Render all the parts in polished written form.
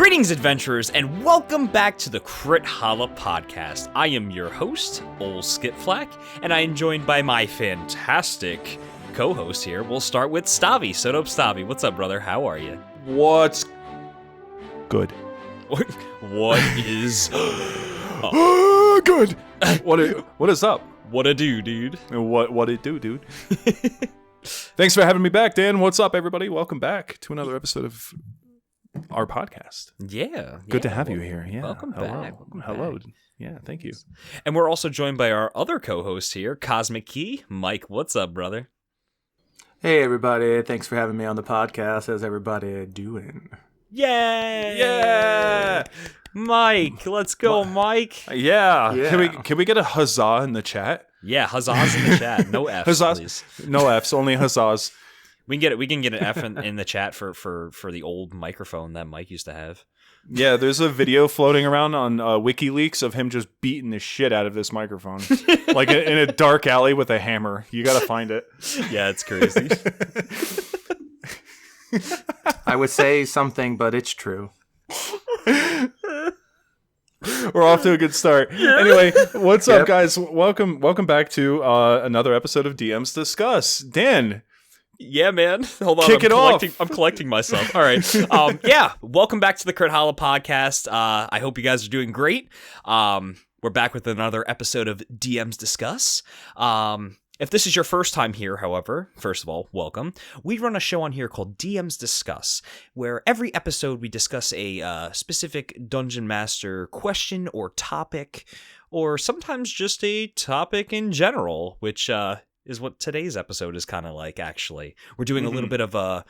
Greetings, adventurers, and welcome back to the Crithalla podcast. I am your host, Ol Skipflack, and I am joined by my fantastic co-host here. We'll start with Stavi. Soto Stavi, what's up, brother? How are you? What's good? What is good? What is up? What a do, dude? What it do, dude? Thanks for having me back, Dan. What's up, everybody? Welcome back to another episode of our podcast. Yeah. Good to have you here. Yeah. Welcome back. Hello. Yeah, thank you. And we're also joined by our other co-host here, Cosmic Key. Mike, what's up, brother? Hey, everybody. Thanks for having me on the podcast. How's everybody doing? Yay! Yeah! Mike, let's go, Mike. Yeah. Can we get a huzzah in the chat? Yeah, huzzahs in the chat. No F's, Huzzahs. please. No F's, only huzzahs. We can get an F in the chat for the old microphone that Mike used to have. Yeah, there's a video floating around on WikiLeaks of him just beating the shit out of this microphone. Like in a dark alley with a hammer. You gotta find it. Yeah, it's crazy. I would say something, but it's true. We're off to a good start. Anyway, what's up, guys? Welcome back to another episode of DMs Discuss. Dan. Yeah, man. Hold on. Kick it off. I'm collecting myself. All right. Yeah. Welcome back to the Crithalla podcast. I hope you guys are doing great. We're back with another episode of DMs Discuss. If this is your first time here, however, first of all, welcome. We run a show on here called DMs Discuss, where every episode we discuss a specific Dungeon Master question or topic, or sometimes just a topic in general, which is what today's episode is kind of like, actually. We're doing a little bit of a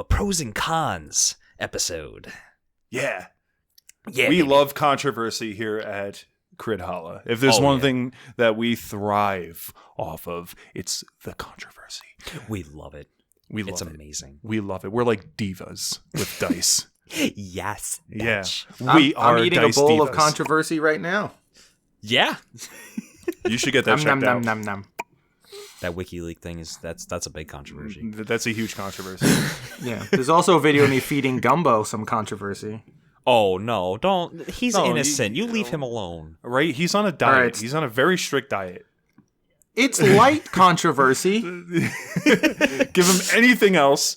pros and cons episode. Yeah. Yeah. We love controversy here at Crithalla. If there's one thing that we thrive off of, it's the controversy. We love it. It's amazing. We love it. We're like divas with dice. Yes. Yeah. Bitch. I'm eating a dice bowl divas. of controversy right now. Yeah. You should get that checked out. Nom. That WikiLeaks thing that's a big controversy. That's a huge controversy. Yeah. There's also a video of me feeding Gumbo some controversy. Oh no, don't. He's No, innocent. You leave him alone. Right? He's on a diet. Right. He's on a very strict diet. It's light controversy. Give him anything else.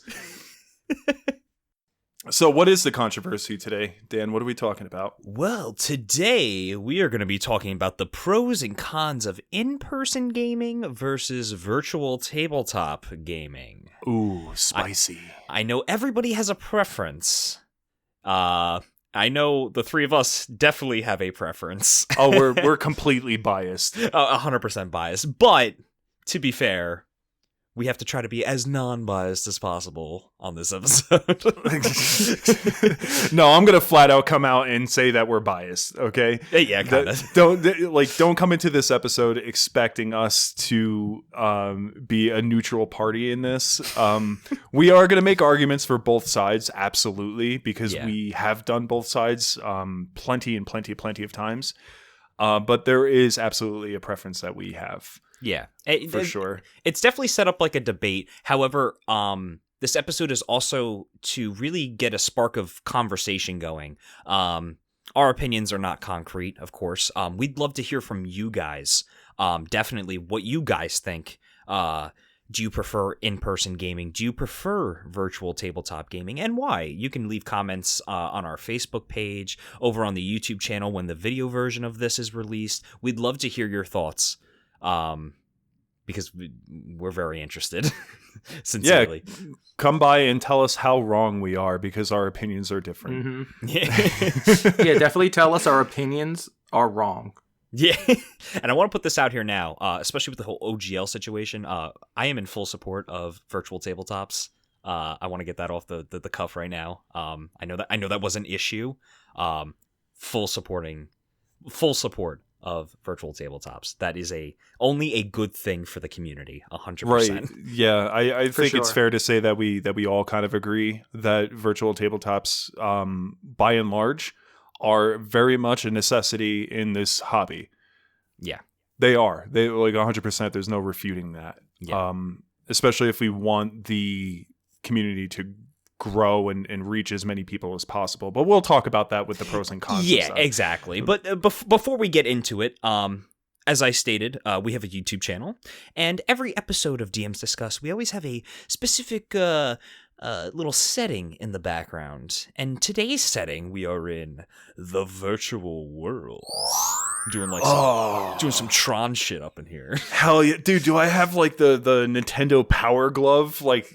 So what is the controversy today, Dan? What are we talking about? Well, today we are going to be talking about the pros and cons of in-person gaming versus virtual tabletop gaming. Ooh, spicy. I know everybody has a preference. I know the three of us definitely have a preference. Oh, we're completely biased. 100% biased. But, to be fair, we have to try to be as non-biased as possible on this episode. No, I'm gonna flat out come out and say that we're biased. Okay? Yeah, kind of. Don't come into this episode expecting us to be a neutral party in this. We are gonna make arguments for both sides, absolutely, because we have done both sides plenty of times. But there is absolutely a preference that we have. Yeah. For sure. It's definitely set up like a debate. However, this episode is also to really get a spark of conversation going. Our opinions are not concrete, of course. We'd love to hear from you guys. Definitely what you guys think. Do you prefer in-person gaming? Do you prefer virtual tabletop gaming? And why? You can leave comments on our Facebook page, over on the YouTube channel when the video version of this is released. We'd love to hear your thoughts. Because we're very interested. Sincerely. Yeah, come by and tell us how wrong we are, because our opinions are different. Mm-hmm. Yeah, definitely tell us our opinions are wrong. Yeah, and I want to put this out here now, especially with the whole OGL situation. I am in full support of virtual tabletops. I want to get that off the cuff right now. I know that was an issue. Full support of virtual tabletops. That is only a good thing for the community, 100%. Right. Yeah, I think it's fair to say that we all kind of agree that virtual tabletops, by and large, are very much a necessity in this hobby. Yeah. They are. They like 100%. There's no refuting that. Yeah. Especially if we want the community to grow and reach as many people as possible. But we'll talk about that with the pros and cons. Yeah, exactly. But before we get into it, as I stated, we have a YouTube channel, and every episode of DMs Discuss, we always have a specific little setting in the background. And today's setting, we are in the virtual world, doing some Tron shit up in here. Hell yeah, dude! Do I have like the Nintendo Power Glove like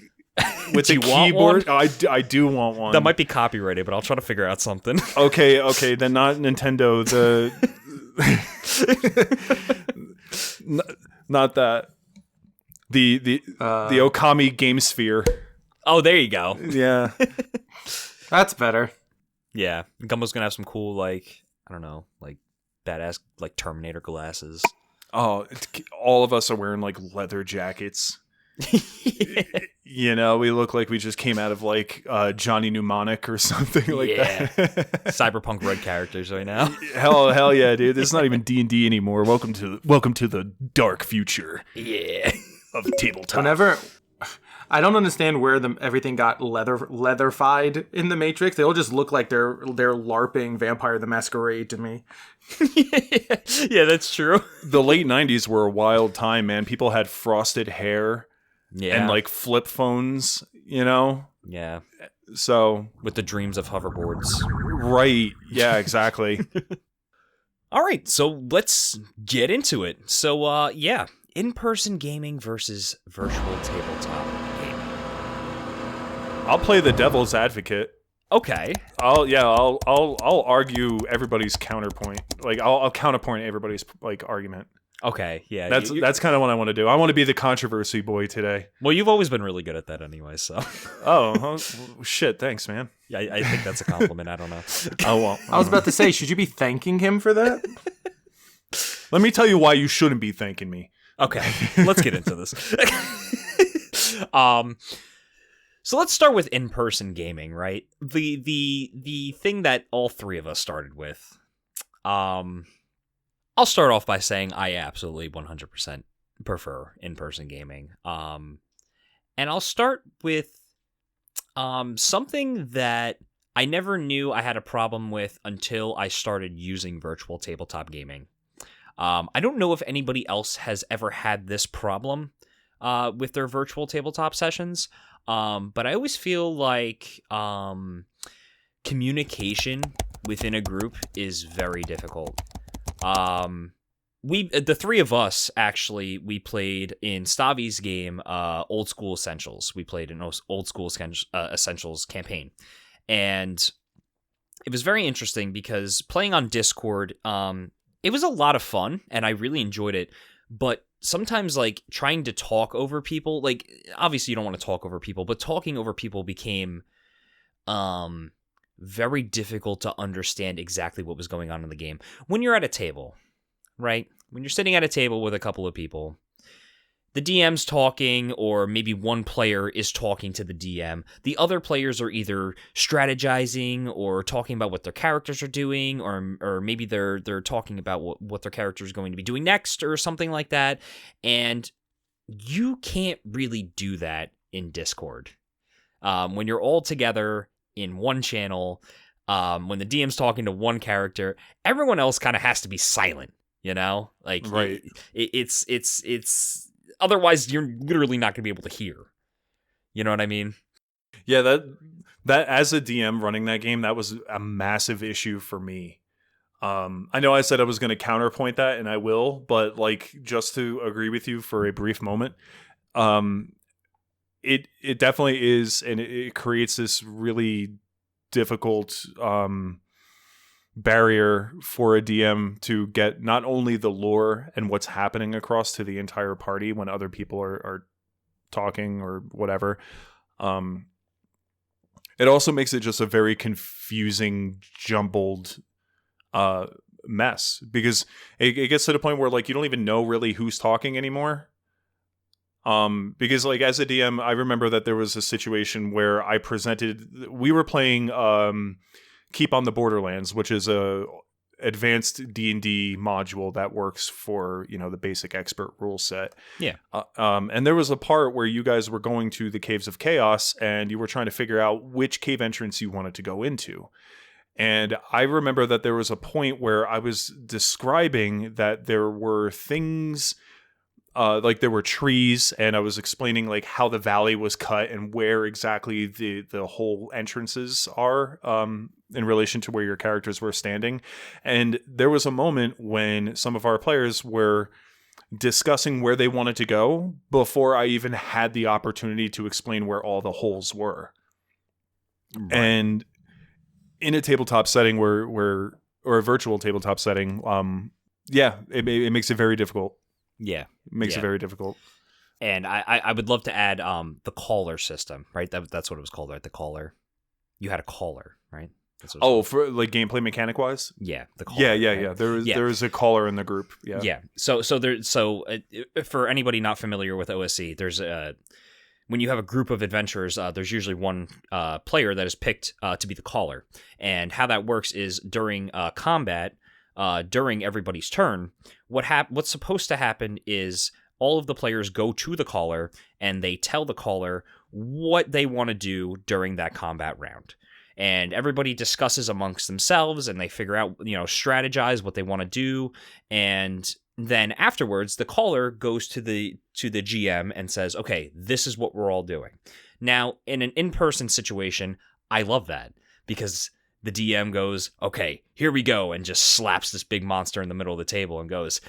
with the keyboard? Oh, I do want one. That might be copyrighted, but I'll try to figure out something. Okay, then not Nintendo. Not that. The Okami Game Sphere. Oh, there you go. Yeah. That's better. Yeah. Gumbo's gonna have some cool, like, I don't know, like, badass, like, Terminator glasses. Oh, all of us are wearing, like, leather jackets. You know, we look like we just came out of, like, Johnny Mnemonic or something like that. Cyberpunk red characters right now. Hell yeah, dude. This is not even D&D anymore. Welcome to the dark future. Yeah. Of tabletop. I don't understand where everything got leatherfied in the Matrix. They all just look like they're LARPing Vampire the Masquerade to me. Yeah, that's true. The late 90s were a wild time, man. People had frosted hair and like flip phones, you know? Yeah. So with the dreams of hoverboards. Right. Yeah, exactly. All right, so let's get into it. So yeah, in-person gaming versus virtual tabletop gaming. I'll play the devil's advocate. Okay. I'll argue everybody's counterpoint. Like I'll counterpoint everybody's like argument. Okay, yeah. That's kind of what I want to do. I want to be the controversy boy today. Well, you've always been really good at that anyway, so. Oh, shit, thanks, man. Yeah, I think that's a compliment. I don't know. I was about to say, should you be thanking him for that? Let me tell you why you shouldn't be thanking me. Okay, let's get into this. So let's start with in-person gaming, right? The thing that all three of us started with. I'll start off by saying I absolutely 100% prefer in-person gaming. And I'll start with something that I never knew I had a problem with until I started using virtual tabletop gaming. I don't know if anybody else has ever had this problem with their virtual tabletop sessions, but I always feel like communication within a group is very difficult. The three of us actually, we played in Stavi's game, Old School Essentials. We played an Old School Essentials campaign, and it was very interesting because playing on Discord, it was a lot of fun, and I really enjoyed it. But sometimes, like, trying to talk over people, like, obviously you don't want to talk over people, but talking over people became very difficult to understand exactly what was going on in the game. When you're at a table, right? When you're sitting at a table with a couple of people, the DM's talking, or maybe one player is talking to the DM. The other players are either strategizing or talking about what their characters are doing, or maybe they're talking about what their character is going to be doing next, or something like that. And you can't really do that in Discord. When you're all together in one channel, when the DM's talking to one character, everyone else kind of has to be silent, you know? Like, right. It's otherwise you're literally not going to be able to hear. You know what I mean? Yeah, that as a DM running that game, that was a massive issue for me. I know I said I was going to counterpoint that, and I will, but like, just to agree with you for a brief moment, it definitely is, and it creates this really difficult barrier for a DM to get not only the lore and what's happening across to the entire party when other people are talking or whatever. It also makes it just a very confusing, jumbled mess, because it gets to the point where like you don't even know really who's talking anymore. Because like as a DM, I remember that there was a situation where we were playing Keep on the Borderlands, which is advanced D&D module that works for, the basic expert rule set. Yeah. And there was a part where you guys were going to the Caves of Chaos and you were trying to figure out which cave entrance you wanted to go into. And I remember that there was a point where I was describing that there were things, like there were trees, and I was explaining like how the valley was cut and where exactly the whole entrances are in relation to where your characters were standing. And there was a moment when some of our players were discussing where they wanted to go before I even had the opportunity to explain where all the holes were. Right. And in a tabletop setting or a virtual tabletop setting, it makes it very difficult. Yeah. It makes it very difficult. And I would love to add the caller system, right? That's what it was called, right? The caller. You had a caller, right? For like gameplay mechanic wise? Yeah, the caller. Yeah. Right? There was a caller in the group. Yeah. Yeah. So for anybody not familiar with OSC, there's when you have a group of adventurers, there's usually one player that is picked to be the caller. And how that works is during combat, during everybody's turn, what's supposed to happen is all of the players go to the caller and they tell the caller what they want to do during that combat round. And everybody discusses amongst themselves and they figure out, strategize what they want to do. And then afterwards, the caller goes to the GM and says, okay, this is what we're all doing. Now, in an in-person situation, I love that because the DM goes, okay, here we go, and just slaps this big monster in the middle of the table and goes,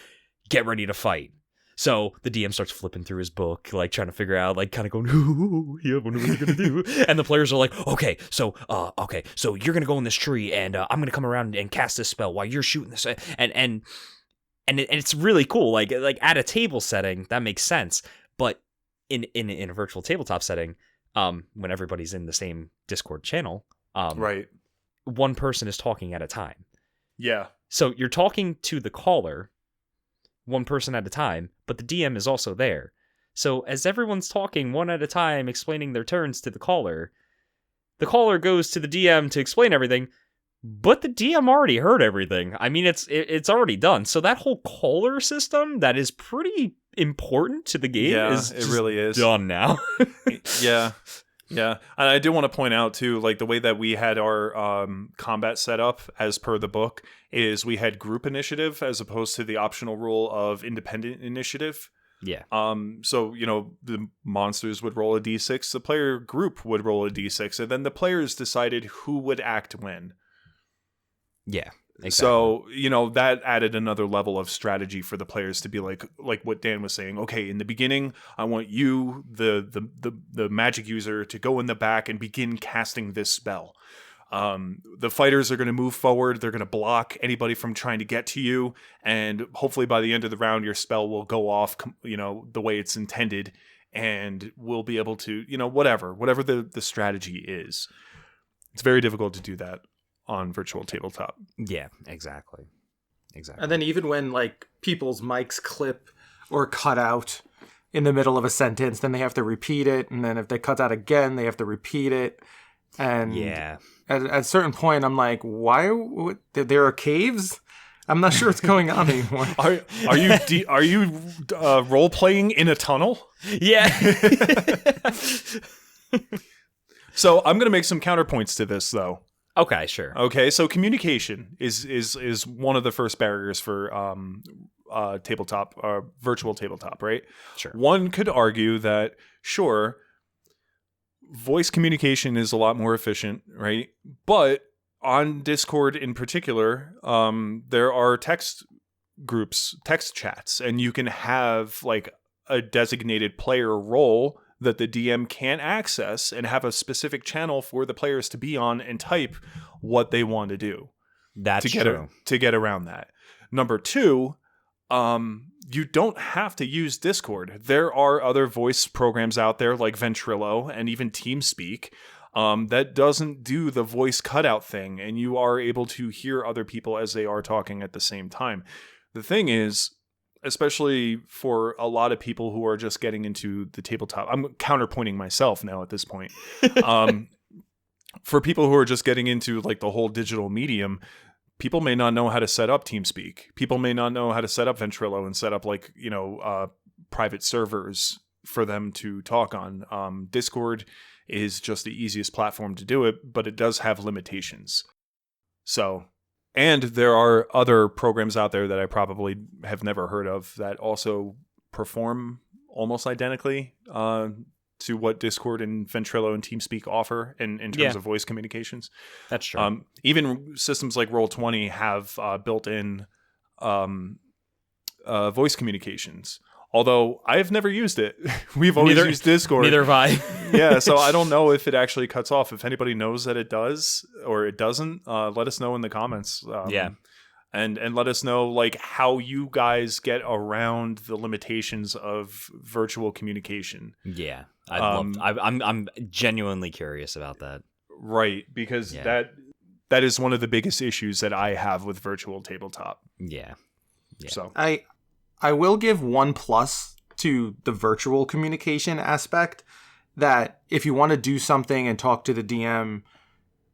get ready to fight. So the DM starts flipping through his book, like trying to figure out, like kind of going, ooh, yeah, what are we gonna do? And the players are like, okay, so you're gonna go in this tree, and I'm gonna come around and cast this spell while you're shooting this, and it's really cool. Like at a table setting, that makes sense, but in a virtual tabletop setting, when everybody's in the same Discord channel, right, one person is talking at a time. Yeah. So you're talking to the caller, one person at a time, but the DM is also there. So as everyone's talking one at a time, explaining their turns to the caller goes to the DM to explain everything, but the DM already heard everything. I mean, it's already done. So that whole caller system that is pretty important to the game it really is done now. Yeah. Yeah, and I do want to point out, too, like the way that we had our combat set up as per the book is we had group initiative as opposed to the optional rule of independent initiative. Yeah. So, the monsters would roll a d6, the player group would roll a d6, and then the players decided who would act when. Yeah. Exactly. So, that added another level of strategy for the players to be like what Dan was saying. Okay, in the beginning, I want you, the magic user, to go in the back and begin casting this spell. The fighters are going to move forward. They're going to block anybody from trying to get to you. And hopefully by the end of the round, your spell will go off, the way it's intended. And we'll be able to, whatever the strategy is. It's very difficult to do that on virtual tabletop. Yeah, exactly. And then even when like people's mics clip or cut out in the middle of a sentence, then they have to repeat it, and then if they cut out again, they have to repeat it. And at a certain point, I'm like, why? There are caves? I'm not sure what's going on anymore. Are you role playing in a tunnel? Yeah. So I'm going to make some counterpoints to this, though. Okay, sure. Okay, so communication is one of the first barriers for tabletop, virtual tabletop, right? Sure. One could argue that, sure, voice communication is a lot more efficient, right? But on Discord in particular, there are text groups, text chats, and you can have like a designated player role that the DM can't access and have a specific channel for the players to be on and type what they want to do. That's true. To get around that. Number two, you don't have to use Discord. There are other voice programs out there like Ventrilo and even TeamSpeak that doesn't do the voice cutout thing, and you are able to hear other people as they are talking at the same time. The thing is, especially for a lot of people who are just getting into the tabletop, I'm counterpointing myself now at this point. For people who are just getting into like the whole digital medium, people may not know how to set up TeamSpeak. People may not know how to set up Ventrilo and set up private servers for them to talk on. Discord is just the easiest platform to do it, but it does have limitations. So, and there are other programs out there that I probably have never heard of that also perform almost identically to what Discord and Ventrilo and TeamSpeak offer in terms of voice communications. That's true. Even systems like Roll20 have built-in voice communications. Although I've never used it. We've always used Discord. Neither have I. Yeah, so I don't know if it actually cuts off. If anybody knows that it does or it doesn't, let us know in the comments. And let us know like how you guys get around the limitations of virtual communication. Yeah, I'm genuinely curious about that. Right, because that is one of the biggest issues that I have with virtual tabletop. Yeah. So I will give 1+ to the virtual communication aspect, that if you want to do something and talk to the DM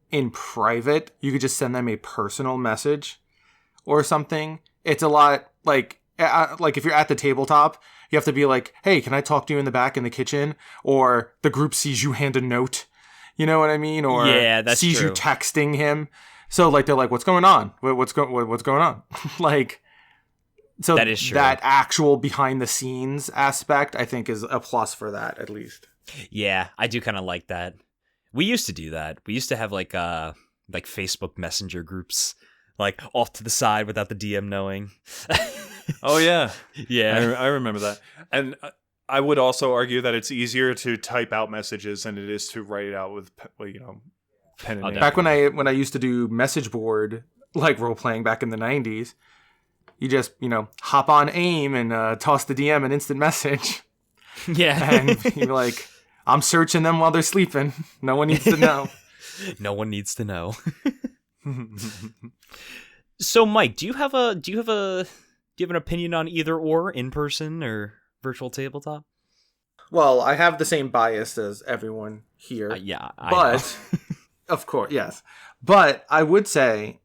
in private, you could just send them a personal message or something. It's a lot like if you're at the tabletop, you have to be like, hey, can I talk to you in the back in the kitchen? Or the group sees you hand a note. You know what I mean? Or that's sees true. you texting him. So like they're like, what's going on? What's going on? Like, so that is true. That actual behind the scenes aspect, I think, is a plus for that, at least. Yeah, I do kind of like that. We used to do that. We used to have like Facebook Messenger groups, like off to the side without the DM knowing. Oh yeah, yeah. I remember that. And I would also argue that it's easier to type out messages than it is to write it out with pen and ink. Back when I used to do message board, like role playing back in the 90s, you just hop on AIM and toss the DM an instant message. Yeah, and you're like, I'm searching them while they're sleeping. No one needs to know. No one needs to know. So, Mike, do you have an opinion on either or, in person or virtual tabletop? Well, I have the same bias as everyone here. But of course, yes. But I would say,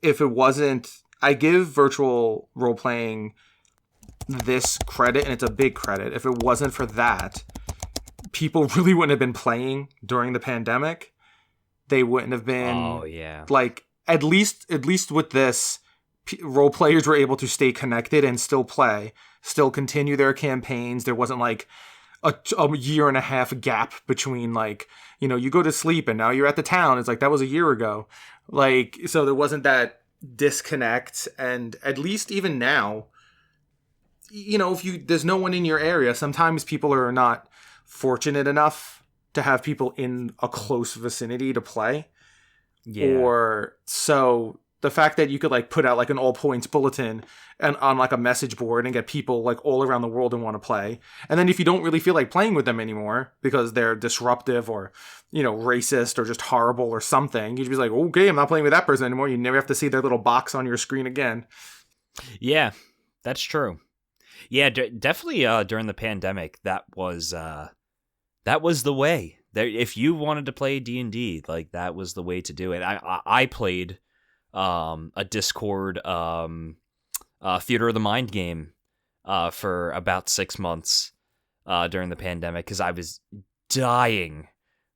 if it wasn't, I give virtual role playing this credit, and it's a big credit. If it wasn't for that, people really wouldn't have been playing during the pandemic. They wouldn't have been. Like, at least with this, role players were able to stay connected and still play, still continue their campaigns. There wasn't like a year and a half gap between you go to sleep and now you're at the town. It's like, that was a year ago. Like, so there wasn't that disconnect. And at least even now, if there's no one in your area, sometimes people are not fortunate enough to have people in a close vicinity to play. Yeah. Or so the fact that you could put out an all points bulletin and on a message board and get people all around the world and want to play. And then if you don't really feel like playing with them anymore because they're disruptive or, racist or just horrible or something, you'd be like, okay, I'm not playing with that person anymore. You never have to see their little box on your screen again. Yeah, that's true. Yeah, definitely during the pandemic, that was the way. If you wanted to play D&D, that was the way to do it. I played a Discord Theater of the Mind game for about 6 months during the pandemic because I was dying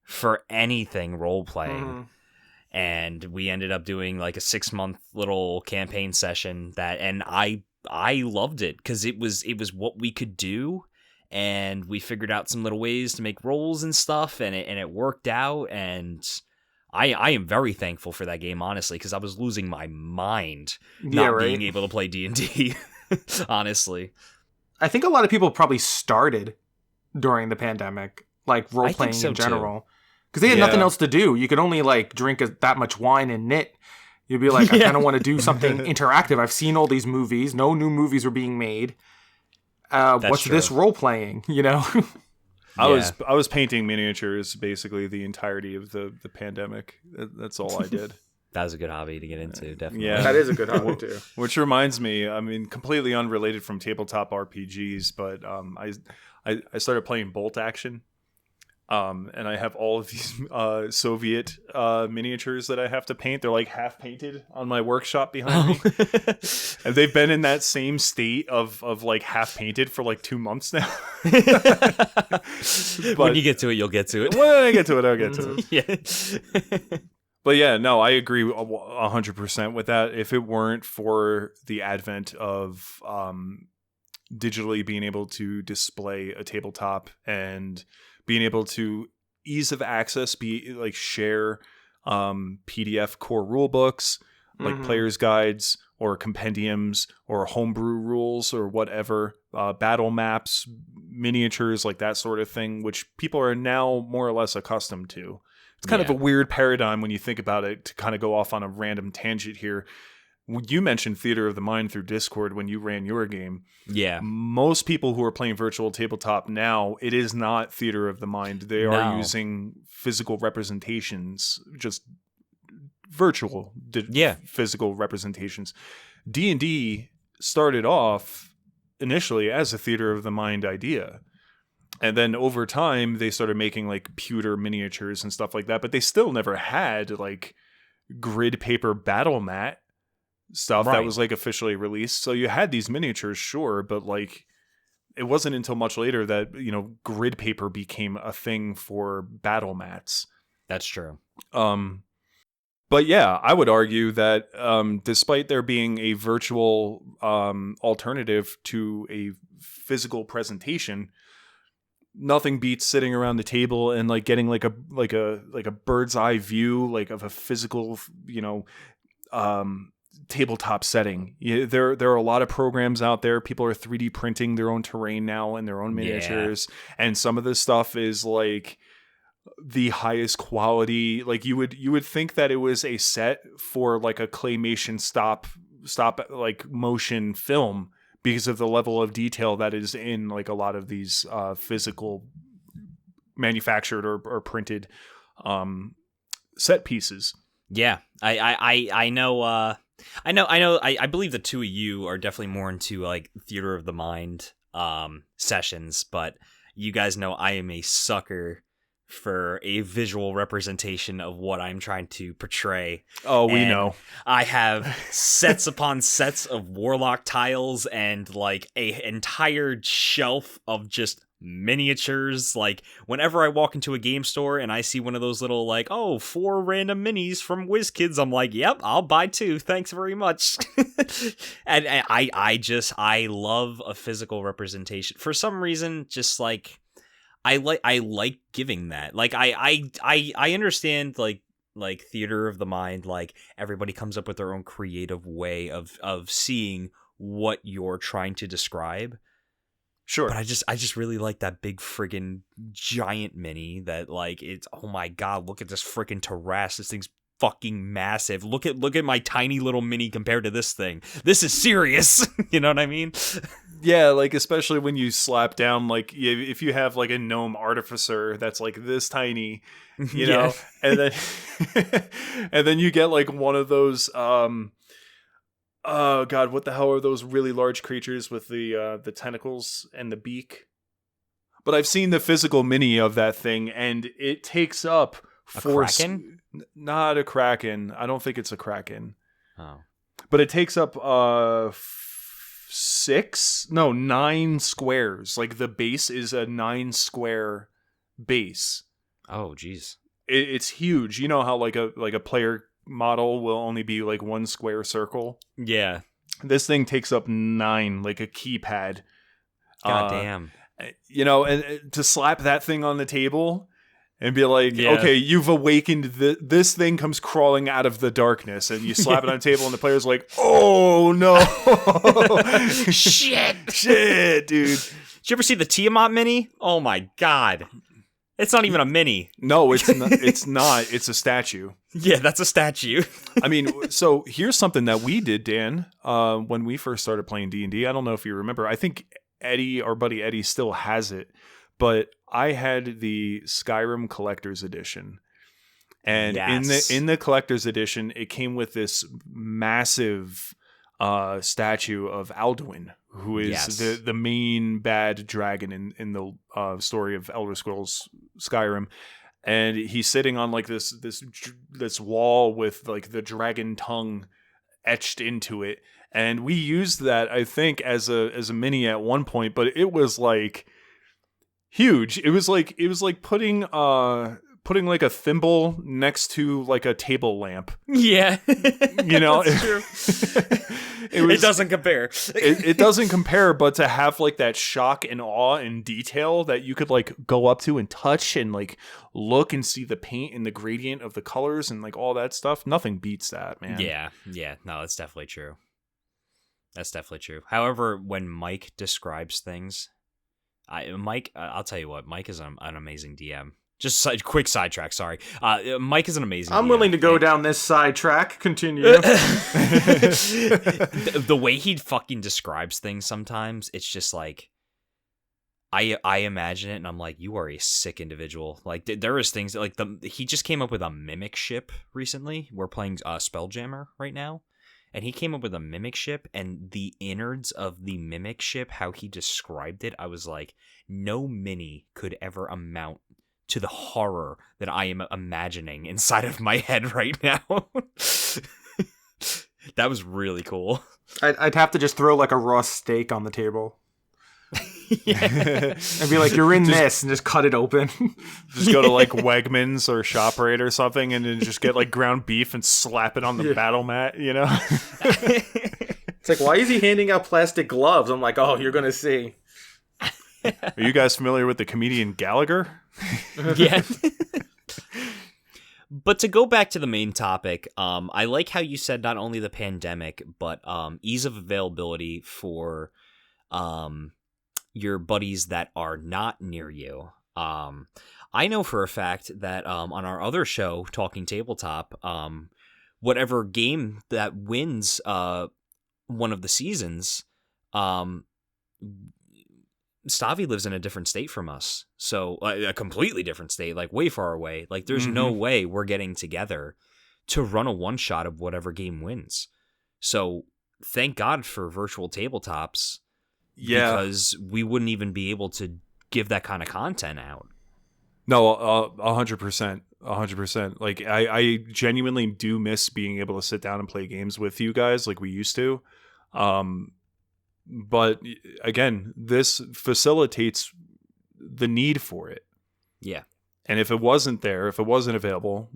for anything role-playing. And we ended up doing a 6-month little campaign session and I loved it because it was what we could do. And we figured out some little ways to make rolls and stuff, and it worked out. And I am very thankful for that game, honestly, because I was losing my mind being able to play D&D, honestly. I think a lot of people probably started during the pandemic, role-playing in general. Because they had nothing else to do. You could only, drink that much wine and knit. You'd be like, I kind of want to do something interactive. I've seen all these movies. No new movies were being made. What's true. This role playing? I was painting miniatures basically the entirety of the pandemic. That's all I did. That was a good hobby to get into, definitely. Yeah, that is a good hobby too. Which reminds me, completely unrelated from tabletop RPGs, but I started playing Bolt Action. And I have all of these Soviet miniatures that I have to paint. They're like half painted on my workshop behind me. And they've been in that same state of like half painted for like 2 months now. When you get to it, you'll get to it. When I get to it, I'll get to it. Yeah. But yeah, no, I agree 100% with that. If it weren't for the advent of digitally being able to display a tabletop and being able to ease of access, be like share PDF core rule books, like player's guides or compendiums or homebrew rules or whatever, battle maps, miniatures, like that sort of thing, which people are now more or less accustomed to. It's kind of a weird paradigm when you think about it, to kind of go off on a random tangent here. You mentioned Theater of the Mind through Discord when you ran your game. Yeah. Most people who are playing virtual tabletop now, it is not Theater of the Mind. They are using physical representations, just virtual physical representations. D&D started off initially as a Theater of the Mind idea. And then over time, they started making like pewter miniatures and stuff like that. But they still never had like grid paper battle mat stuff that was like officially released. So you had these miniatures, sure, but like it wasn't until much later that, you know, grid paper became a thing for battle mats. That's true. But yeah, I would argue that despite there being a virtual alternative to a physical presentation, nothing beats sitting around the table and like getting like a bird's eye view like of a physical, you know, tabletop setting. There are a lot of programs out there. People are 3D printing their own terrain now and their own miniatures, and some of this stuff is like the highest quality. Like you would think that it was a set for like a claymation stop like motion film, because of the level of detail that is in like a lot of these physical manufactured or printed set pieces. Yeah, I know. I believe the two of you are definitely more into like Theater of the Mind sessions, but you guys know I am a sucker for a visual representation of what I'm trying to portray. Oh, we know. I have sets upon sets of Warlock tiles and like a entire shelf of just miniatures. Like whenever I walk into a game store and I see one of those little like, 4 random minis from WizKids, I'm like, yep, I'll buy 2. Thanks very much. and I love a physical representation. For some reason, just like I like giving that. Like I understand like Theater of the Mind, like everybody comes up with their own creative way of seeing what you're trying to describe. Sure. But I just really like that big friggin' giant mini that like it's, oh my god, look at this friggin' terrace. This thing's fucking massive. Look at my tiny little mini compared to this thing. This is serious. You know what I mean? Yeah, like especially when you slap down, like if you have like a gnome artificer that's like this tiny, you know, and then and then you get like one of those oh god, what the hell are those really large creatures with the tentacles and the beak? But I've seen the physical mini of that thing, and it takes up a kraken? Not a kraken. I don't think it's a kraken. Oh, but it takes up 9 squares. Like the base is a 9 square base. Oh, geez. It's huge. You know how like a player model will only be like 1 square circle? Yeah. This thing takes up 9, like a keypad. God damn. You know, and to slap that thing on the table and be like, okay, you've awakened this thing comes crawling out of the darkness, and you slap it on the table, and the player's like, oh no. Shit, dude. Did you ever see the Tiamat mini? Oh my god. It's not even a mini. No, it's not. It's not. It's a statue. Yeah, that's a statue. I mean, so here's something that we did, Dan, when we first started playing D&D. I don't know if you remember. I think Eddie, our buddy Eddie, still has it. But I had the Skyrim Collector's Edition. And in the Collector's Edition, it came with this massive statue of Alduin, who is the main bad dragon in the story of Elder Scrolls Skyrim, and he's sitting on like this wall with like the dragon tongue etched into it, and we used that, I think, as a mini at one point, but it was like huge. It was like putting like a thimble next to like a table lamp. Yeah. You know, that's true. It doesn't compare. It doesn't compare, but to have like that shock and awe and detail that you could like go up to and touch and like look and see the paint and the gradient of the colors and like all that stuff, nothing beats that, man. Yeah. No, that's definitely true. However, when Mike describes things, I'll tell you what, Mike is an amazing DM. Just quick sidetrack, sorry. Mike is an amazing I'm DM. willing to go down this sidetrack. Continue. The way he fucking describes things sometimes, it's just like, I imagine it and I'm like, you are a sick individual. Like, there is things like he just came up with a mimic ship recently. We're playing Spelljammer right now. And he came up with a mimic ship, and the innards of the mimic ship, how he described it, I was like, no mini could ever amount to the horror that I am imagining inside of my head right now. That was really cool. I'd have to just throw like a raw steak on the table. Yeah. And be like, you're in this, and just cut it open. Just go to like Wegmans or ShopRite or something, and then just get like ground beef and slap it on the battle mat, you know? It's like, why is he handing out plastic gloves? I'm like, oh, you're going to see. Are you guys familiar with the comedian Gallagher? Yeah. But to go back to the main topic, I like how you said not only the pandemic, but ease of availability for your buddies that are not near you. I know for a fact that on our other show, Talking Tabletop, whatever game that wins one of the seasons, Stavi lives in a different state from us. So a completely different state, like way far away. Like there's no way we're getting together to run a one-shot of whatever game wins. So thank God for virtual tabletops. Yeah. Because we wouldn't even be able to give that kind of content out. No, 100%. 100%. Like I genuinely do miss being able to sit down and play games with you guys like we used to. But again, this facilitates the need for it. Yeah. And if it wasn't there, if it wasn't available,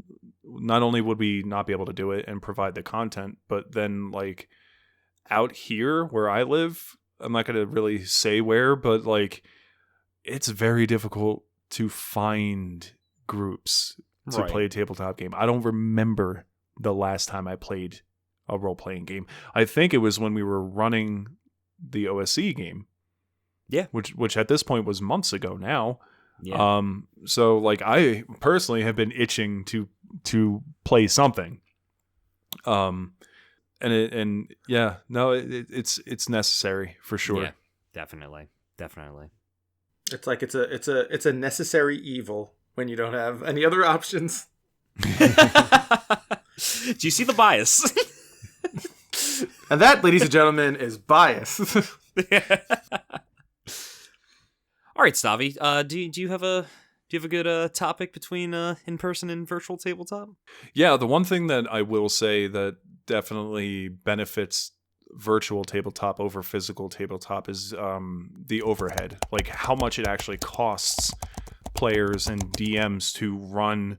not only would we not be able to do it and provide the content, but then like out here where I live, I'm not going to really say where, but like it's very difficult to find groups to play a tabletop game. I don't remember the last time I played a role-playing game. I think it was when we were running the OSC game. Yeah. Which at this point was months ago now. Yeah. So like I personally have been itching to play something. It's necessary for sure. Yeah, definitely. It's like it's a necessary evil when you don't have any other options. Do you see the bias? And that, ladies and gentlemen, is bias. All right, Stavi. Do you have a good topic between in-person and virtual tabletop? Yeah, the one thing that I will say that definitely benefits virtual tabletop over physical tabletop is the overhead, like how much it actually costs players and DMs to run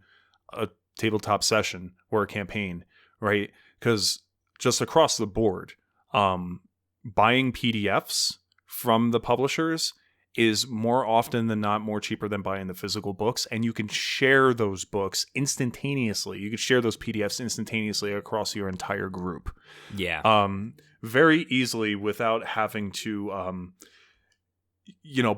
a tabletop session or a campaign, right? Because just across the board, buying PDFs from the publishers is more often than not more cheaper than buying the physical books, and you can share those books instantaneously. You can share those PDFs instantaneously across your entire group. Yeah. Very easily without having to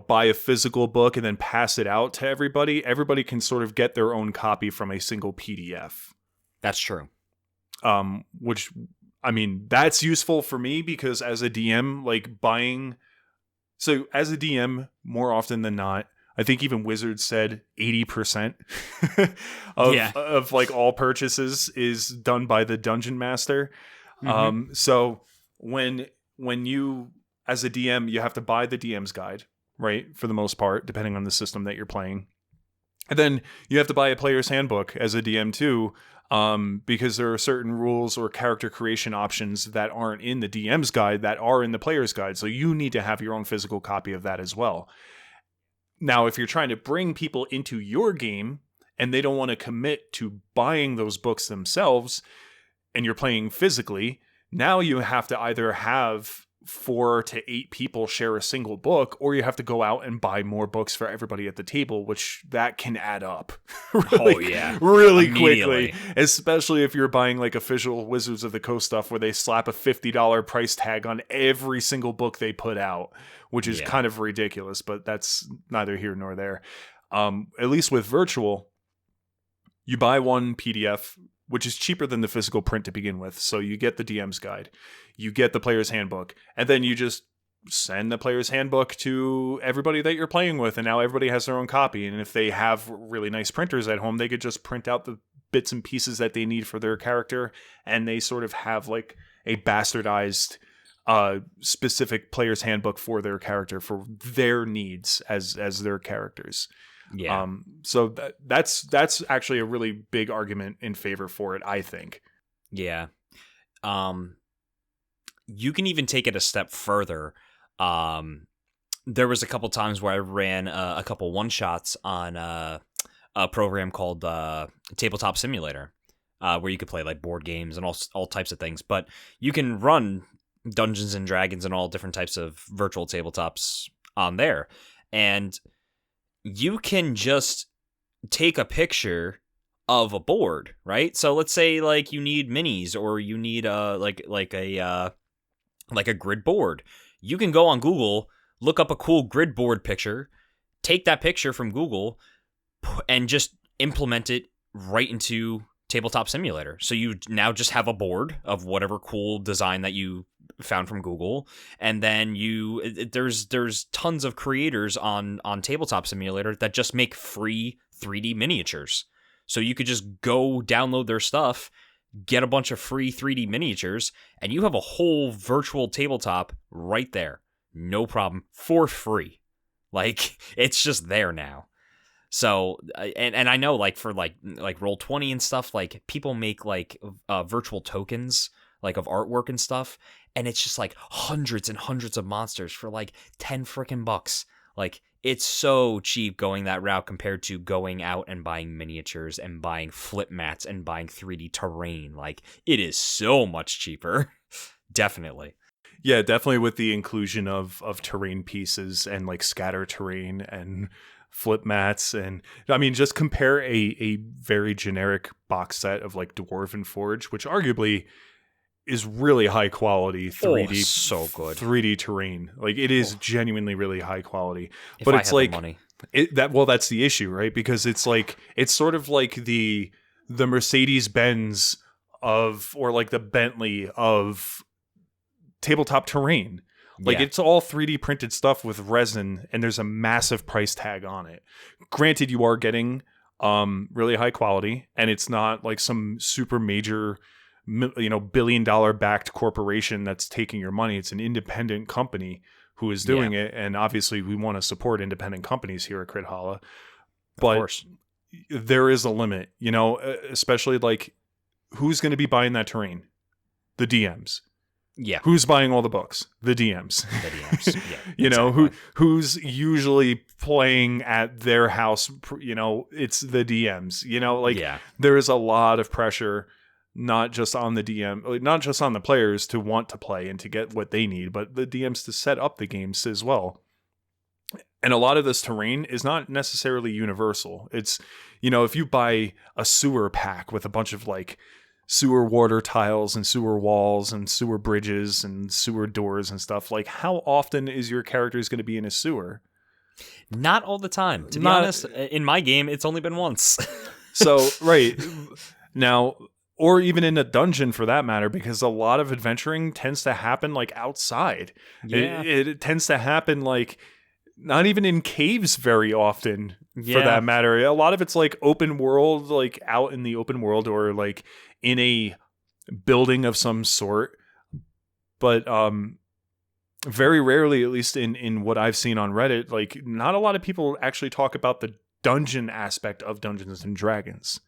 buy a physical book and then pass it out to everybody. Everybody can sort of get their own copy from a single PDF. That's true. Which, I mean, that's useful for me because as a DM, like buying... So as a DM, more often than not, I think even Wizards said 80% of like all purchases is done by the dungeon master. Mm-hmm. So when you, as a DM, you have to buy the DM's guide, right? For the most part, depending on the system that you're playing. And then you have to buy a player's handbook as a DM too, because there are certain rules or character creation options that aren't in the DM's guide that are in the player's guide. So you need to have your own physical copy of that as well. Now, if you're trying to bring people into your game and they don't want to commit to buying those books themselves, and you're playing physically, now you have to either have 4 to 8 people share a single book, or you have to go out and buy more books for everybody at the table, which that can add up really quickly, especially if you're buying like official Wizards of the Coast stuff where they slap a $50 price tag on every single book they put out, which is kind of ridiculous, but that's neither here nor there. At least with virtual, you buy one PDF, which is cheaper than the physical print to begin with. So you get the DM's guide, you get the player's handbook, and then you just send the player's handbook to everybody that you're playing with, and now everybody has their own copy. And if they have really nice printers at home, they could just print out the bits and pieces that they need for their character, and they sort of have like a bastardized specific player's handbook for their character, for their needs as their characters. Yeah. So that's actually a really big argument in favor for it, I think. Yeah. You can even take it a step further. There was a couple times where I ran a couple one-shots on a program called Tabletop Simulator, where you could play like board games and all types of things. But you can run Dungeons and Dragons and all different types of virtual tabletops on there. And you can just take a picture of a board, right? So let's say like you need minis, or you need like a grid board. You can go on Google, look up a cool grid board picture, take that picture from Google, and just implement it right into Tabletop Simulator. So you now just have a board of whatever cool design that you found from Google, and then there's tons of creators on Tabletop Simulator that just make free 3D miniatures. So you could just go download their stuff, get a bunch of free 3D miniatures, and you have a whole virtual tabletop right there. No problem, for free. Like, it's just there now. So, and I know like for like Roll20 and stuff, like people make like virtual tokens like of artwork and stuff, and it's just like hundreds and hundreds of monsters for like 10 freaking bucks. Like, it's so cheap going that route compared to going out and buying miniatures and buying flip mats and buying 3D terrain. Like, it is so much cheaper. Definitely. Yeah, definitely, with the inclusion of terrain pieces and like scatter terrain and flip mats. And I mean, just compare a very generic box set of like Dwarven Forge, which arguably is really high quality 3D, so good 3D terrain. Like, it is genuinely really high quality. If but I it's had like the money. That's the issue, right? Because it's sort of like the Mercedes-Benz of, or like the Bentley of tabletop terrain. Like, it's all 3D printed stuff with resin, and there's a massive price tag on it. Granted, you are getting really high quality, and it's not like some super major, billion-dollar backed corporation that's taking your money. It's an independent company who is doing it, and obviously we want to support independent companies here at Crithalla. But Of course. there is a limit, especially like, who's going to be buying that terrain? The DMs. Yeah. Who's buying all the books? The DMs. The DMs. Yeah. Who's usually playing at their house? It's the DMs. There is a lot of pressure, not just on the DM, not just on the players to want to play and to get what they need, but the DMs to set up the games as well. And a lot of this terrain is not necessarily universal. It's, if you buy a sewer pack with a bunch of like sewer water tiles and sewer walls and sewer bridges and sewer doors and stuff, like, how often is your characters going to be in a sewer? Not all the time. To be honest, in my game, it's only been once. So, right. Now, or even in a dungeon for that matter, because a lot of adventuring tends to happen like outside. Yeah. It tends to happen like not even in caves very often, for that matter. A lot of it's like open world, like out in the open world, or like in a building of some sort. But very rarely, at least in what I've seen on Reddit, like, not a lot of people actually talk about dungeon aspect of Dungeons and Dragons.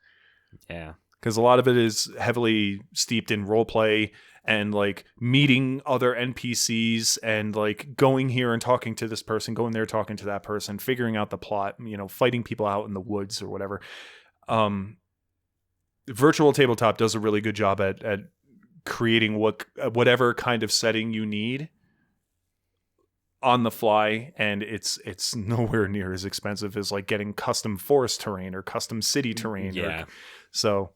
Yeah. Because a lot of it is heavily steeped in roleplay and like meeting other NPCs and like going here and talking to this person, going there talking to that person, figuring out the plot, fighting people out in the woods or whatever. Virtual Tabletop does a really good job at creating whatever kind of setting you need on the fly, and it's nowhere near as expensive as like getting custom forest terrain or custom city terrain. Yeah. So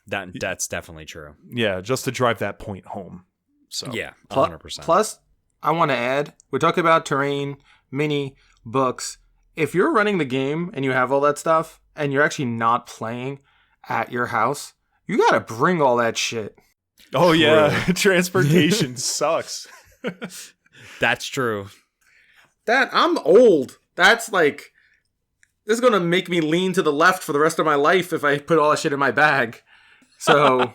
that's definitely true. Yeah, just to drive that point home. So yeah, 100%. Plus, I want to add, we're talking about terrain, mini, books. If you're running the game and you have all that stuff and you're actually not playing at your house, you got to bring all that shit. Oh, yeah. Transportation sucks. That's true. I'm old. That's like, this is going to make me lean to the left for the rest of my life if I put all that shit in my bag. So,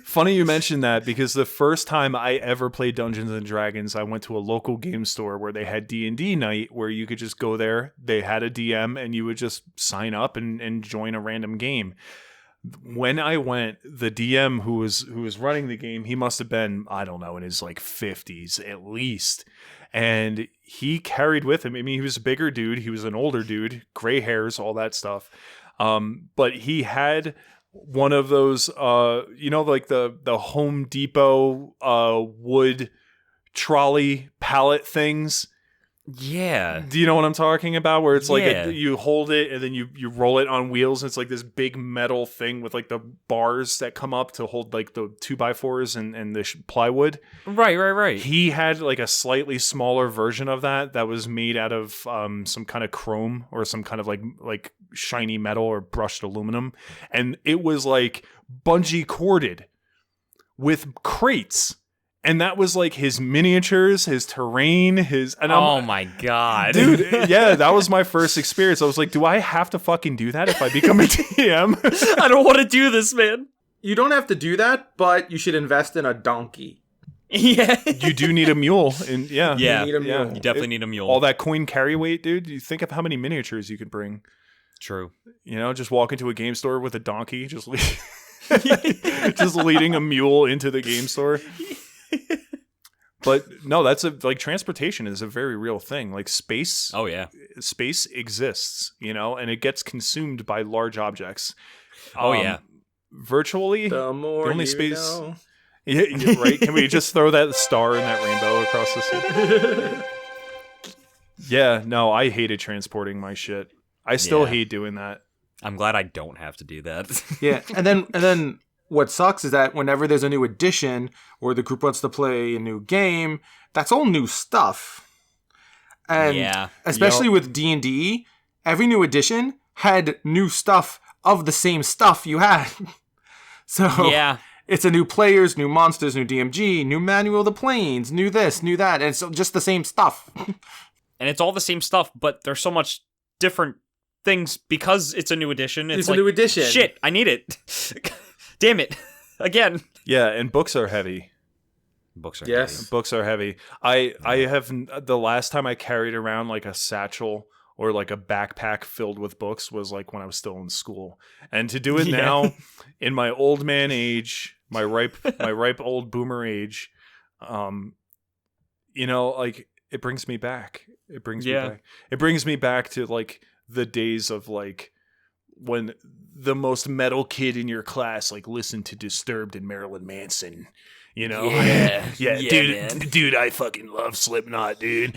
funny you mentioned that, because the first time I ever played Dungeons and Dragons, I went to a local game store where they had D&D night where you could just go there. They had a DM and you would just sign up and join a random game. When I went, the DM who was running the game, he must have been, I don't know, in his like 50s at least. And he carried with him, I mean, he was a bigger dude. He was an older dude, gray hairs, all that stuff. But he had one of those, like the Home Depot wood trolley pallet things. Yeah. Do you know what I'm talking about? Where it's like you hold it and then you roll it on wheels. And it's like this big metal thing with like the bars that come up to hold like the 2x4s and the plywood. Right. He had like a slightly smaller version of that was made out of some kind of chrome or some kind of like shiny metal or brushed aluminum. And it was like bungee corded with crates. And that was like his miniatures, his terrain, oh my God. Dude, yeah, that was my first experience. I was like, do I have to fucking do that if I become a DM? I don't want to do this, man. You don't have to do that, but you should invest in a donkey. Yeah. You do need a mule. And Yeah. You need a mule. You definitely need a mule. All that coin carry weight, dude. You think of how many miniatures you could bring. True. Just walk into a game store with a donkey, just leading a mule into the game store. But no, that's transportation is a very real thing. Like space. Oh yeah. Space exists, and it gets consumed by large objects. Oh yeah. Virtually, the only space. Know. Yeah, right. Can we just throw that star and that rainbow across the sea? Yeah, no, I hated transporting my shit. I still hate doing that. I'm glad I don't have to do that. Yeah, and then what sucks is that whenever there's a new edition or the group wants to play a new game, that's all new stuff. And especially with D&D, every new edition had new stuff of the same stuff you had. So it's a new players, new monsters, new DMG, new manual of the planes, new this, new that. And it's just the same stuff. And it's all the same stuff, but there's so much different things because it's a new edition. It's a new edition. Shit, I need it. Damn it. Again. Yeah, and books are heavy. Yes. Books are heavy. I have, the last time I carried around like a satchel or like a backpack filled with books was like when I was still in school. And to do it now in my old man age, my ripe old boomer age, like it brings me back. It brings me back. It brings me back to like the days of like when the most metal kid in your class like listened to Disturbed and Marilyn Manson. Yeah, dude, I fucking love Slipknot, dude.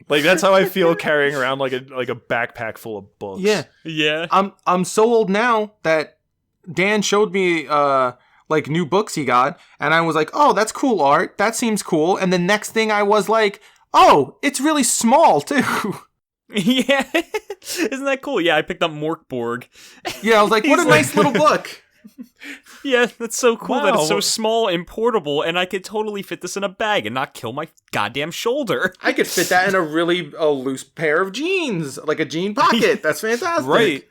Like that's how I feel carrying around like a backpack full of books. Yeah. I'm so old now that Dan showed me like new books he got, and I was like, oh, that's cool art. That seems cool. And the next thing I was like, oh, it's really small too. Yeah, isn't that cool? Yeah, I picked up Morkborg. Yeah, I was like, what a nice little book. Yeah, that's so cool that it's so small and portable, and I could totally fit this in a bag and not kill my goddamn shoulder. I could fit that in a really loose pair of jeans, like a jean pocket. That's fantastic. Right.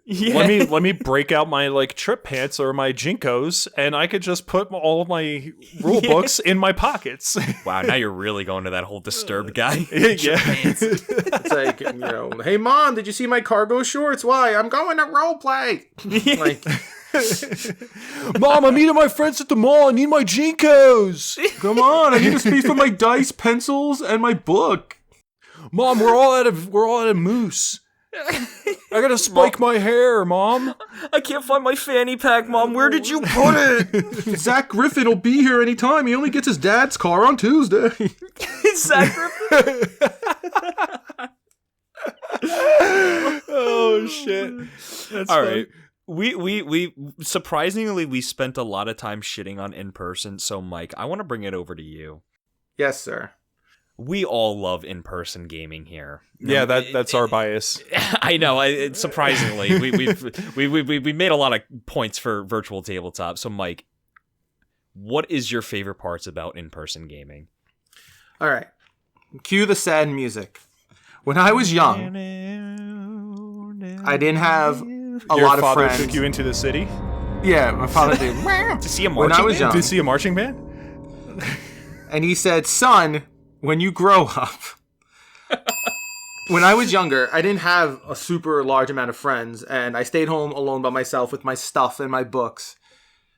Yeah. Let me break out my like trip pants or my Jinkos, and I could just put all of my rule books in my pockets. Wow, now you're really going to that whole Disturbed guy. Yeah. It's like, hey mom, did you see my cargo shorts? Why? I'm going to role play. Like, Mom, I'm meeting my friends at the mall. I need my Jinkos. come on, I need a space for my dice, pencils, and my book. Mom, we're all out of mousse. I gotta spike my hair, Mom. I can't find my fanny pack, Mom. Where did you put it? Zach Griffin will be here anytime. He only gets his dad's car on Tuesday. Zach Griffin. Oh shit! That's all funny. right. We surprisingly we spent a lot of time shitting on in person. So Mike, I want to bring it over to you. Yes, sir. We all love in-person gaming here. Yeah, that's our bias. I know. Surprisingly, we made a lot of points for virtual tabletop. So, Mike, what is your favorite parts about in-person gaming? All right, cue the sad music. When I was young, I didn't have a lot of friends. Your father took you into the city? Yeah, my father did. To see a When marching I was band? young. To see a marching band? And he said, son, when you grow up. When I was younger, I didn't have a super large amount of friends, and I stayed home alone by myself with my stuff and my books.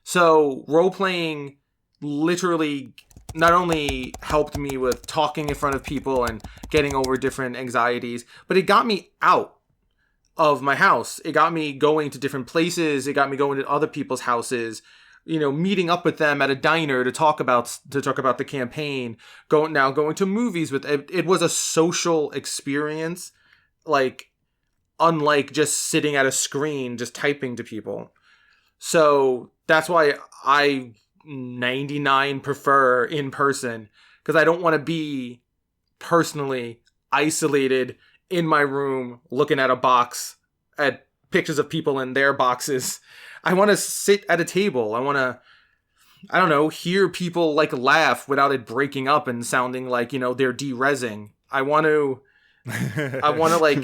So role-playing literally not only helped me with talking in front of people and getting over different anxieties, but it got me out of my house. It got me going to different places. It got me going to other people's houses, meeting up with them at a diner to talk about the campaign, going to movies with it. It was a social experience, like unlike just sitting at a screen just typing to people. So that's why I 99 prefer in person, because I don't want to be personally isolated in my room looking at a box at pictures of people in their boxes. I want to sit at a table. I want to, I don't know, hear people like laugh without it breaking up and sounding like, they're de-rezzing. I want to like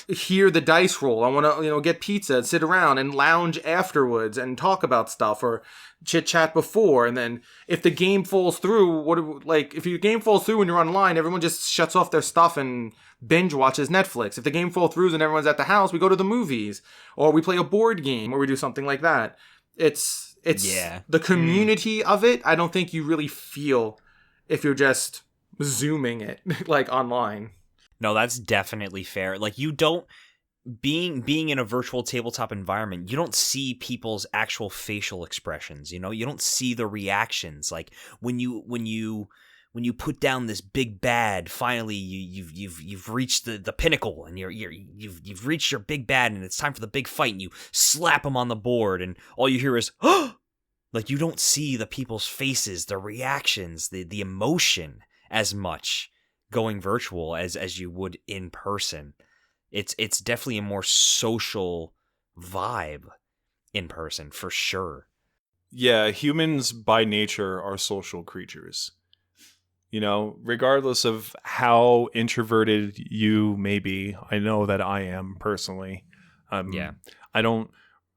hear the dice roll. I want to, get pizza, sit around and lounge afterwards and talk about stuff or chit chat before. And then if the game falls through, if your game falls through and you're online, everyone just shuts off their stuff and binge watches Netflix. If the game falls through and everyone's at the house, we go to the movies or we play a board game or we do something like that. It's the community of it. I don't think you really feel if you're just zooming it like online. No, that's definitely fair. Like you don't being in a virtual tabletop environment, you don't see people's actual facial expressions, you don't see the reactions. Like when you put down this big bad, finally you've reached the pinnacle and you've reached your big bad and it's time for the big fight and you slap them on the board and all you hear is like you don't see the people's faces, the reactions, the emotion as much going virtual as you would in person. It's definitely a more social vibe in person for sure. Yeah, humans by nature are social creatures. Regardless of how introverted you may be, I know that I am personally. Yeah. I don't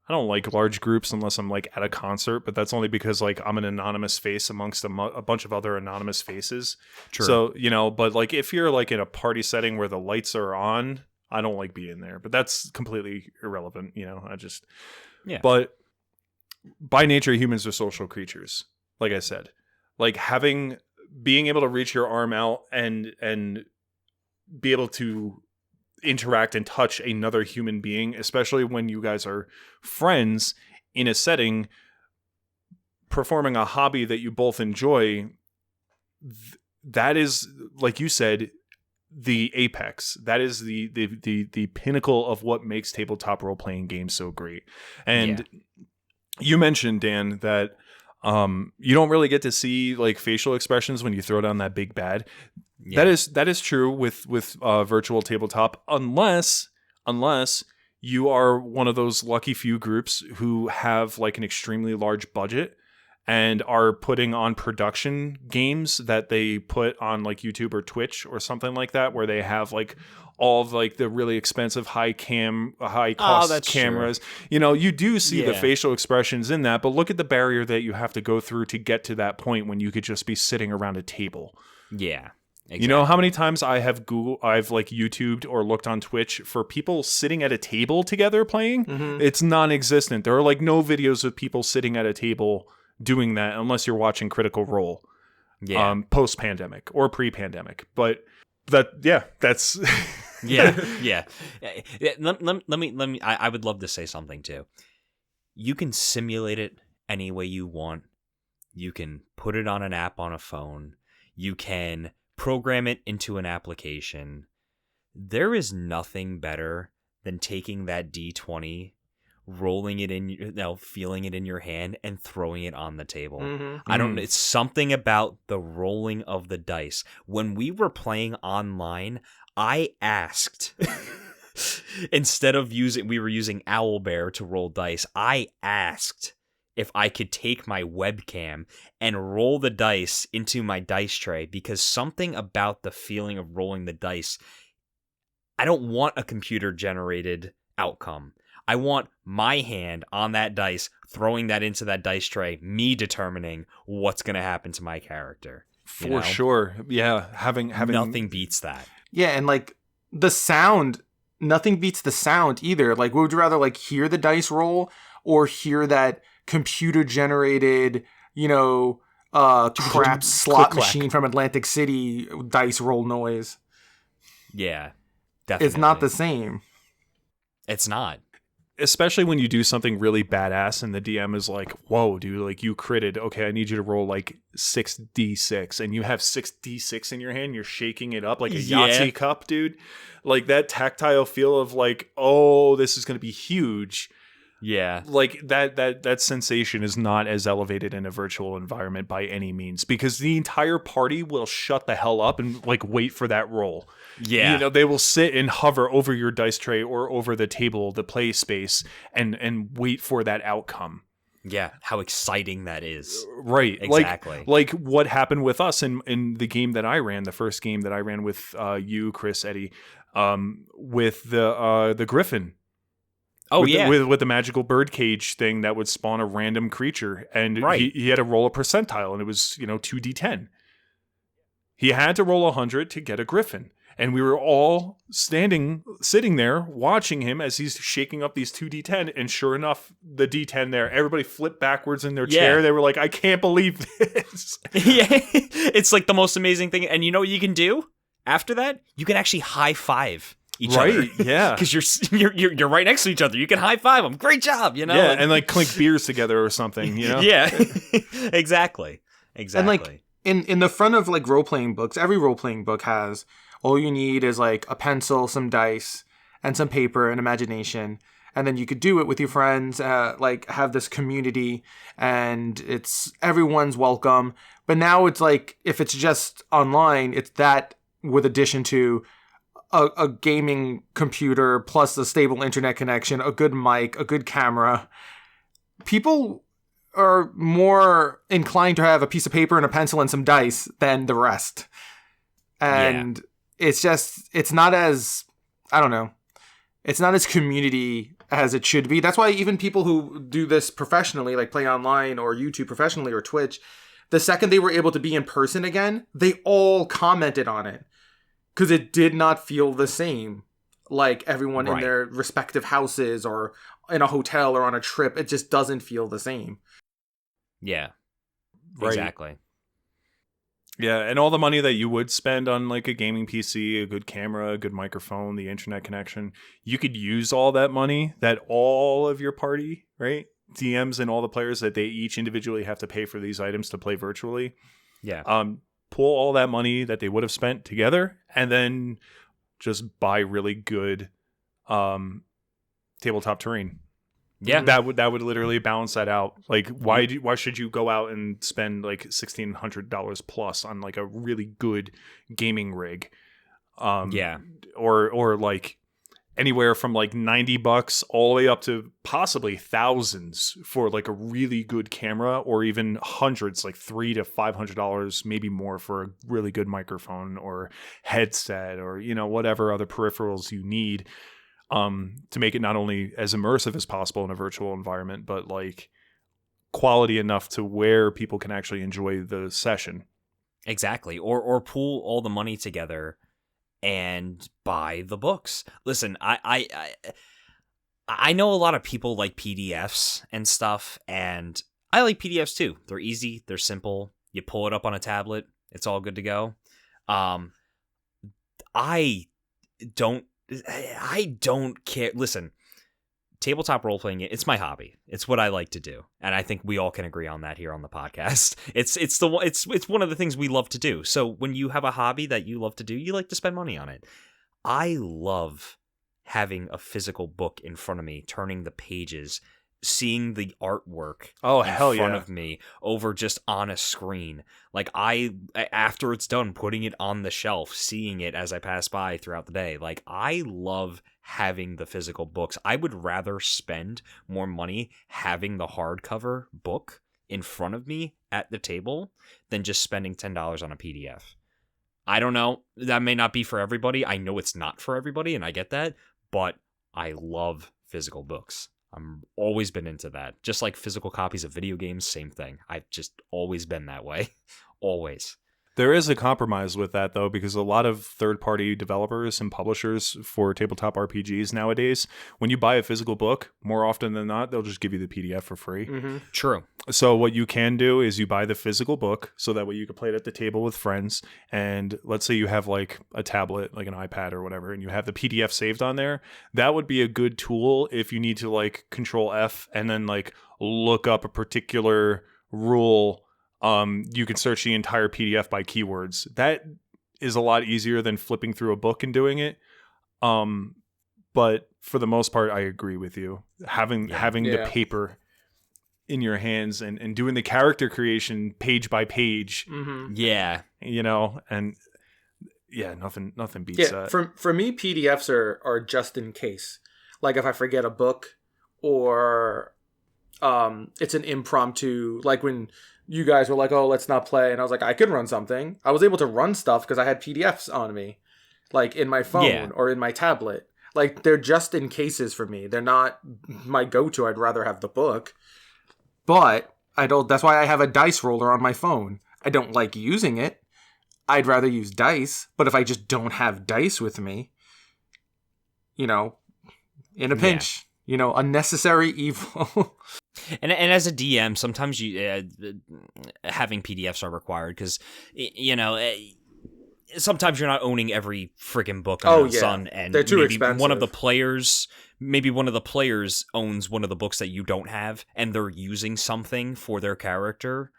like large groups unless I'm like at a concert, but that's only because like I'm an anonymous face amongst a bunch of other anonymous faces. True. So, but like if you're like in a party setting where the lights are on, I don't like being there, but that's completely irrelevant. But by nature, humans are social creatures. Like I said, like being able to reach your arm out and be able to interact and touch another human being, especially when you guys are friends in a setting, performing a hobby that you both enjoy, that is, like you said, the apex. That is the pinnacle of what makes tabletop role-playing games so great. And you mentioned, Dan, that you don't really get to see like facial expressions when you throw down that big bad. Yeah. That is true with virtual tabletop, unless you are one of those lucky few groups who have like an extremely large budget and are putting on production games that they put on like YouTube or Twitch or something like that, where they have like all of like the really expensive high cost cameras. True. You know, you do see the facial expressions in that, but look at the barrier that you have to go through to get to that point when you could just be sitting around a table. Yeah. Exactly. You know how many times I've like YouTubed or looked on Twitch for people sitting at a table together playing? Mm-hmm. It's non-existent. There are like no videos of people sitting at a table doing that unless you're watching Critical Role. Yeah. Post-pandemic or pre-pandemic. But that's yeah. Let me I would love to say something too. You can simulate it any way you want. You can put it on an app on a phone. You can program it into an application. There is nothing better than taking that D20, rolling it in, feeling it in your hand, and throwing it on the table. Mm-hmm. It's something about the rolling of the dice. When we were playing online, I asked, instead of we were using Owlbear to roll dice, I asked if I could take my webcam and roll the dice into my dice tray, because something about the feeling of rolling the dice, I don't want a computer-generated outcome. I want my hand on that dice, throwing that into that dice tray, me determining what's going to happen to my character. For sure. Yeah. Having nothing beats that. Yeah, and like the sound, nothing beats the sound either. Like, would you rather like hear the dice roll or hear that computer generated, crap slot machine from Atlantic City dice roll noise? Yeah, definitely. It's not the same. It's not. Especially when you do something really badass and the DM is like, whoa, dude, like you critted. Okay, I need you to roll like 6d6. And you have 6d6 in your hand. You're shaking it up like a Yahtzee cup, dude. Like that tactile feel of like, oh, this is going to be huge. Yeah. Like that sensation is not as elevated in a virtual environment by any means, because the entire party will shut the hell up and like wait for that roll. Yeah. They will sit and hover over your dice tray or over the table, the play space, and wait for that outcome. Yeah. How exciting that is. Right. Exactly. Like what happened with us in the game that I ran, the first game that I ran with you, Chris, Eddie, with the Griffin. Oh, with the magical birdcage thing that would spawn a random creature, and he had to roll a percentile, and it was 2d10. He had to roll 100 to get a griffin, and we were all sitting there watching him as he's shaking up these 2d10, and sure enough, the d10 there, everybody flipped backwards in their chair. They were like, "I can't believe this!" Yeah, it's like the most amazing thing. And you know what you can do after that? You can actually high five each other. Yeah, because you're right next to each other. You can high five them. Great job, Yeah, and like clink beers together or something. Yeah, exactly. And like in the front of like role playing books, every role playing book has all you need is like a pencil, some dice, and some paper and imagination, and then you could do it with your friends. Like have this community, and it's everyone's welcome. But now it's like if it's just online, it's that with addition to a gaming computer plus a stable internet connection, a good mic, a good camera. People are more inclined to have a piece of paper and a pencil and some dice than the rest. And it's not as, I don't know, it's not as community as it should be. That's why even people who do this professionally, like play online or YouTube professionally or Twitch, the second they were able to be in person again, they all commented on it. Because it did not feel the same, like everyone in their respective houses or in a hotel or on a trip. It just doesn't feel the same. Yeah, exactly. Yeah, and all the money that you would spend on like a gaming PC, a good camera, a good microphone, the internet connection, you could use all that money that all of your party, right? DMs and all the players that they each individually have to pay for these items to play virtually. Yeah. Pull all that money that they would have spent together and then just buy really good tabletop terrain. Yeah, that would literally balance that out. Like, why should you go out and spend like $1,600 plus on like a really good gaming rig? Or like anywhere from like $90 all the way up to possibly thousands for like a really good camera, or even hundreds, like $300 to $500, maybe more, for a really good microphone or headset, or, you know, whatever other peripherals you need to make it not only as immersive as possible in a virtual environment, but like quality enough to where people can actually enjoy the session. Exactly. Or pool all the money together and buy the books. Listen, I know a lot of people like PDFs and stuff, and I like PDFs too. They're easy, they're simple. You pull it up on a tablet, it's all good to go. I don't care. Listen, tabletop role playing, it's my hobby. It's what I like to do, and I think we all can agree on that here on the podcast. It's one of the things we love to do. So when you have a hobby that you love to do, you like to spend money on it. I love having a physical book in front of me, turning the pages, seeing the artwork in front of me over just on a screen. Like, after it's done, putting it on the shelf, seeing it as I pass by throughout the day. Like, I love having the physical books. I would rather spend more money having the hardcover book in front of me at the table than just spending $10 on a PDF. I don't know. That may not be for everybody. I know it's not for everybody, and I get that, but I love physical books. I've always been into that. Just like physical copies of video games, same thing. I've just always been that way. Always. There is a compromise with that, though, because a lot of third-party developers and publishers for tabletop RPGs nowadays, when you buy a physical book, more often than not, they'll just give you the PDF for free. Mm-hmm. True. So what you can do is you buy the physical book, so that way you can play it at the table with friends. And let's say you have like a tablet, like an iPad or whatever, and you have the PDF saved on there. That would be a good tool if you need to like Control F and then like look up a particular rule. You can search the entire PDF by keywords. That is a lot easier than flipping through a book and doing it. But for the most part, I agree with you. Having the paper in your hands and doing the character creation page by page. Mm-hmm. Yeah. You know, and yeah, nothing beats that. For me, PDFs are just in case. Like if I forget a book, or it's an impromptu, like when you guys were like, oh, let's not play. And I was like, I can run something. I was able to run stuff because I had PDFs on me, like in my phone or in my tablet. Like, they're just in cases for me. They're not my go-to. I'd rather have the book. But that's why I have a dice roller on my phone. I don't like using it. I'd rather use dice. But if I just don't have dice with me, you know, in a pinch, you know, unnecessary evil. And as a DM, sometimes having PDFs are required because, you know, sometimes you're not owning every freaking book under the sun, and they're too expensive. Maybe one of the players owns one of the books that you don't have, and they're using something for their character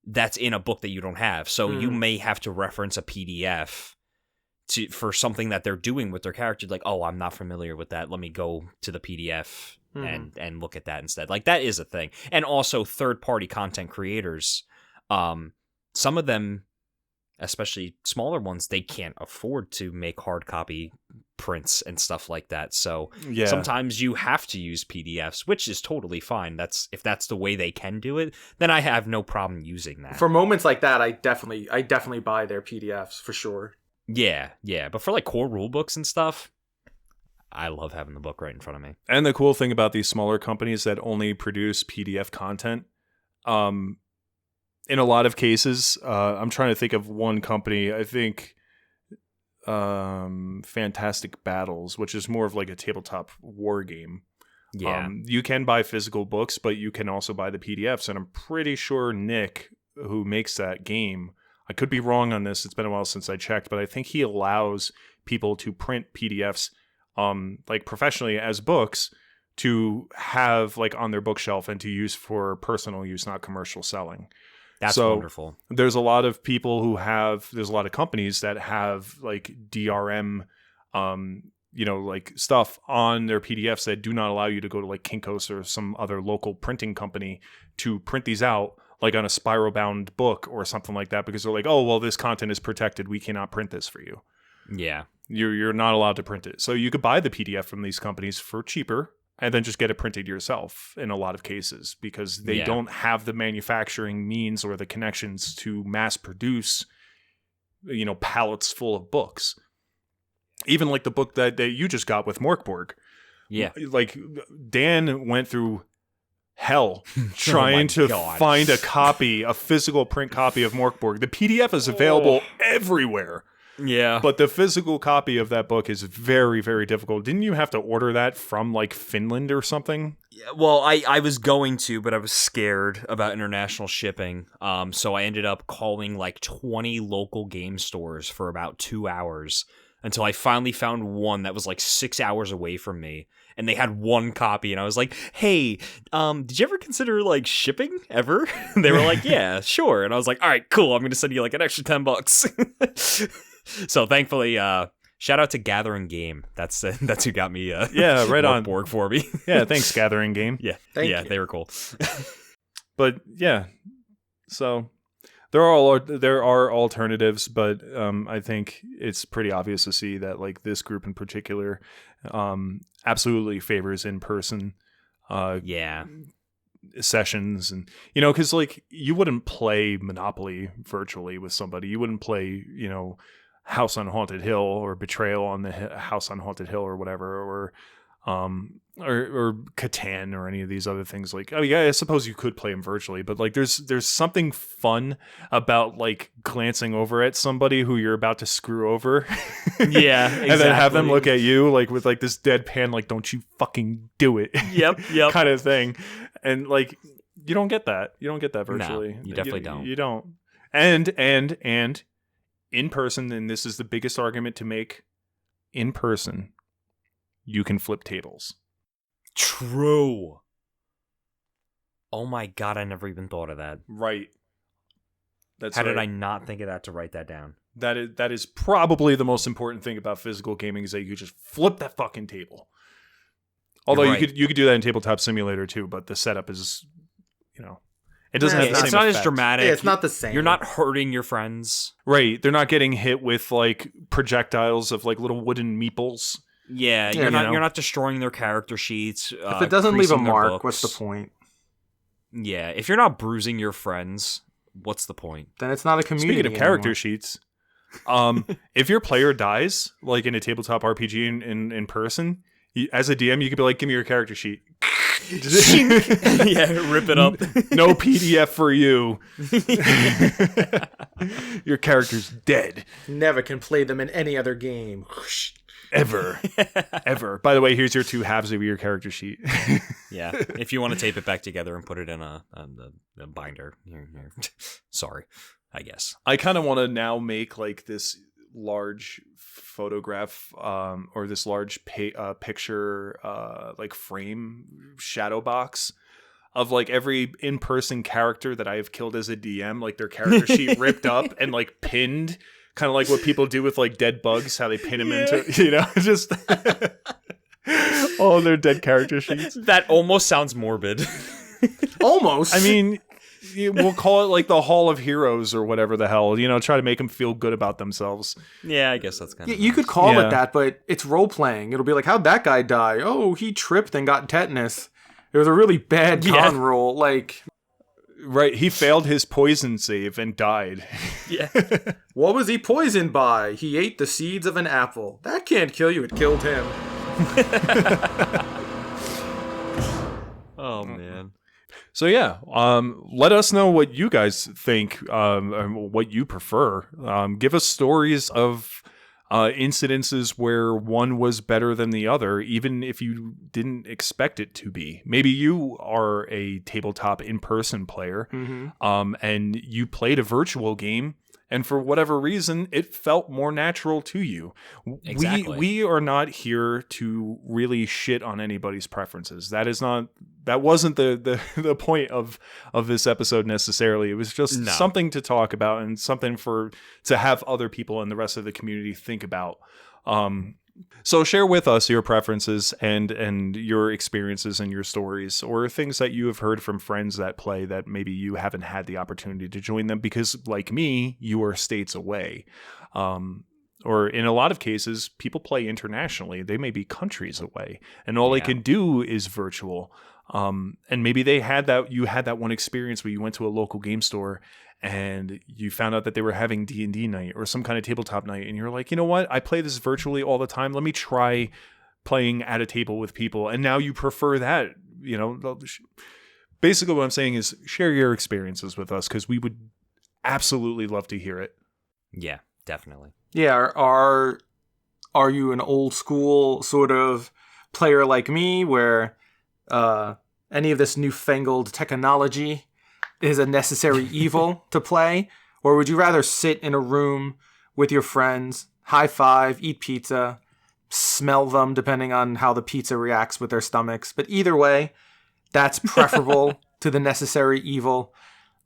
that's in a book that you don't have. So you may have to reference a PDF for something that they're doing with their character. Like, oh, I'm not familiar with that. Let me go to the PDF and look at that instead. Like, that is a thing. And also third-party content creators, some of them, especially smaller ones, they can't afford to make hard copy prints and stuff like that. So sometimes you have to use PDFs, which is totally fine. If that's the way they can do it, then I have no problem using that. For moments like that, I definitely buy their PDFs for sure. Yeah. But for like core rule books and stuff, I love having the book right in front of me. And the cool thing about these smaller companies that only produce PDF content, in a lot of cases, I'm trying to think of one company, I think Fantastic Battles, which is more of like a tabletop war game. Yeah. You can buy physical books, but you can also buy the PDFs. And I'm pretty sure Nick, who makes that game, I could be wrong on this, it's been a while since I checked, but I think he allows people to print PDFs like professionally as books to have like on their bookshelf and to use for personal use, not commercial selling. That's wonderful. There's a lot of people there's a lot of companies that have like DRM, you know, like stuff on their PDFs that do not allow you to go to like Kinko's or some other local printing company to print these out like on a spiral bound book or something like that, because they're like, oh, well, this content is protected. We cannot print this for you. Yeah. You're not allowed to print it. So you could buy the PDF from these companies for cheaper and then just get it printed yourself in a lot of cases because they don't have the manufacturing means or the connections to mass produce, pallets full of books. Even like the book that you just got with Morkborg. Yeah. Like Dan went through hell trying to find a physical print copy of Morkborg. The PDF is available everywhere. Yeah. But the physical copy of that book is very, very difficult. Didn't you have to order that from like Finland or something? Yeah, well, I was going to, but I was scared about international shipping. So I ended up calling like 20 local game stores for about 2 hours until I finally found one that was like 6 hours away from me. And they had one copy, and I was like, hey, did you ever consider like shipping ever? And they were like, yeah, sure. And I was like, all right, cool. I'm going to send you like an extra $10. So thankfully, shout out to Gathering Game. That's who got me. Right on Borg for me. Yeah, thanks Gathering Game. Yeah, Thank you. they were cool. But yeah, so there are alternatives, but I think it's pretty obvious to see that like this group in particular absolutely favors in person. Sessions, and because like you wouldn't play Monopoly virtually with somebody. You wouldn't play House on Haunted Hill or Betrayal on the House on Haunted Hill or whatever, or Catan or any of these other things. Like, oh yeah, I suppose you could play them virtually, but like there's something fun about like glancing over at somebody who you're about to screw over. Yeah, exactly. And then have them look at you like with like this deadpan, like, don't you fucking do it. Yep. kind of thing. And like you don't get that. You don't get that virtually. No, you definitely don't. You don't. And in person, and this is the biggest argument to make, in person, you can flip tables. True. Oh my god, I never even thought of that. Right. How did I not think of that to write that down? That is probably the most important thing about physical gaming is that you just flip that fucking table. Although you could do that in Tabletop Simulator too, but the setup is, it doesn't have the same It's not effect. as dramatic. Yeah, it's not the same. You're not hurting your friends. Right. They're not getting hit with like projectiles of like little wooden meeples. Yeah, you're not destroying their character sheets. If it doesn't leave a creasing their mark, books. what's the point? Yeah, if you're not bruising your friends, what's the point? Then it's not a community. Speaking of character anymore. sheets, if your player dies, like in a tabletop RPG in person, as a DM, you could be like, "Give me your character sheet." Yeah, rip it up. No PDF for you. Your character's dead. Never can play them in any other game. Ever. By the way, here's your 2 halves of your character sheet. Yeah, if you want to tape it back together and put it in a binder. Here. Sorry, I guess. I kind of want to now make like this large photograph or this large picture like frame shadow box of like every in-person character that I have killed as a DM, like their character sheet ripped up and like pinned. Kind of like what people do with like dead bugs, how they pin them into, just all their dead character sheets. That almost sounds morbid. Almost. I mean, we'll call it like the Hall of Heroes or whatever the hell, try to make them feel good about themselves. Yeah, I guess that's kind of you could call it that, but it's role playing. It'll be like, how'd that guy die? Oh, he tripped and got tetanus. It was a really bad con roll. Like, right, he failed his poison save and died. Yeah. What was he poisoned by? He ate the seeds of an apple. That can't kill you. It killed him. Oh, man. So yeah, let us know what you guys think, what you prefer. Give us stories of incidences where one was better than the other, even if you didn't expect it to be. Maybe you are a tabletop in-person player, and you played a virtual game, and for whatever reason, it felt more natural to you. Exactly. We are not here to really shit on anybody's preferences. That wasn't the point of this episode necessarily. It was just something to talk about and something to have other people and the rest of the community think about. So share with us your preferences and your experiences and your stories, or things that you have heard from friends that play that maybe you haven't had the opportunity to join them because, like me, you are states away. or in a lot of cases, people play internationally. They may be countries away, and all they can do is virtual. And maybe you had that one experience where you went to a local game store and you found out that they were having D&D night or some kind of tabletop night, and you're like, you know what? I play this virtually all the time. Let me try playing at a table with people. And now you prefer that, basically what I'm saying is share your experiences with us, because we would absolutely love to hear it. Yeah, definitely. Yeah, are you an old school sort of player like me, where any of this newfangled technology is a necessary evil to play? Or would you rather sit in a room with your friends, high five, eat pizza, smell them depending on how the pizza reacts with their stomachs? But either way, that's preferable to the necessary evil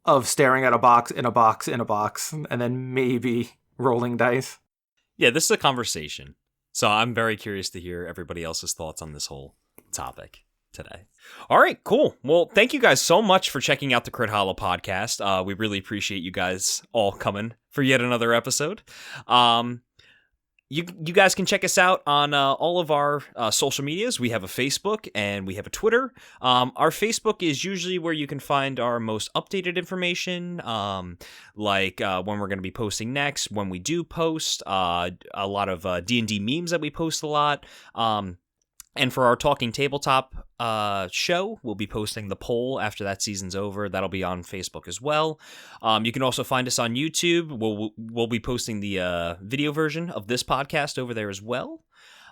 of staring at a box in a box in a box and then maybe rolling dice. Yeah, this is a conversation. So I'm very curious to hear everybody else's thoughts on this whole topic today. All right, cool. Well, thank you guys so much for checking out the Crithalla podcast. We really appreciate you guys all coming for yet another episode. You guys can check us out on all of our social medias. We have a Facebook and we have a Twitter. Our Facebook is usually where you can find our most updated information, like when we're going to be posting next, when we do post, a lot of D&D memes that we post a lot. And for our Talking Tabletop show, we'll be posting the poll after that season's over. That'll be on Facebook as well. You can also find us on YouTube. We'll be posting the video version of this podcast over there as well.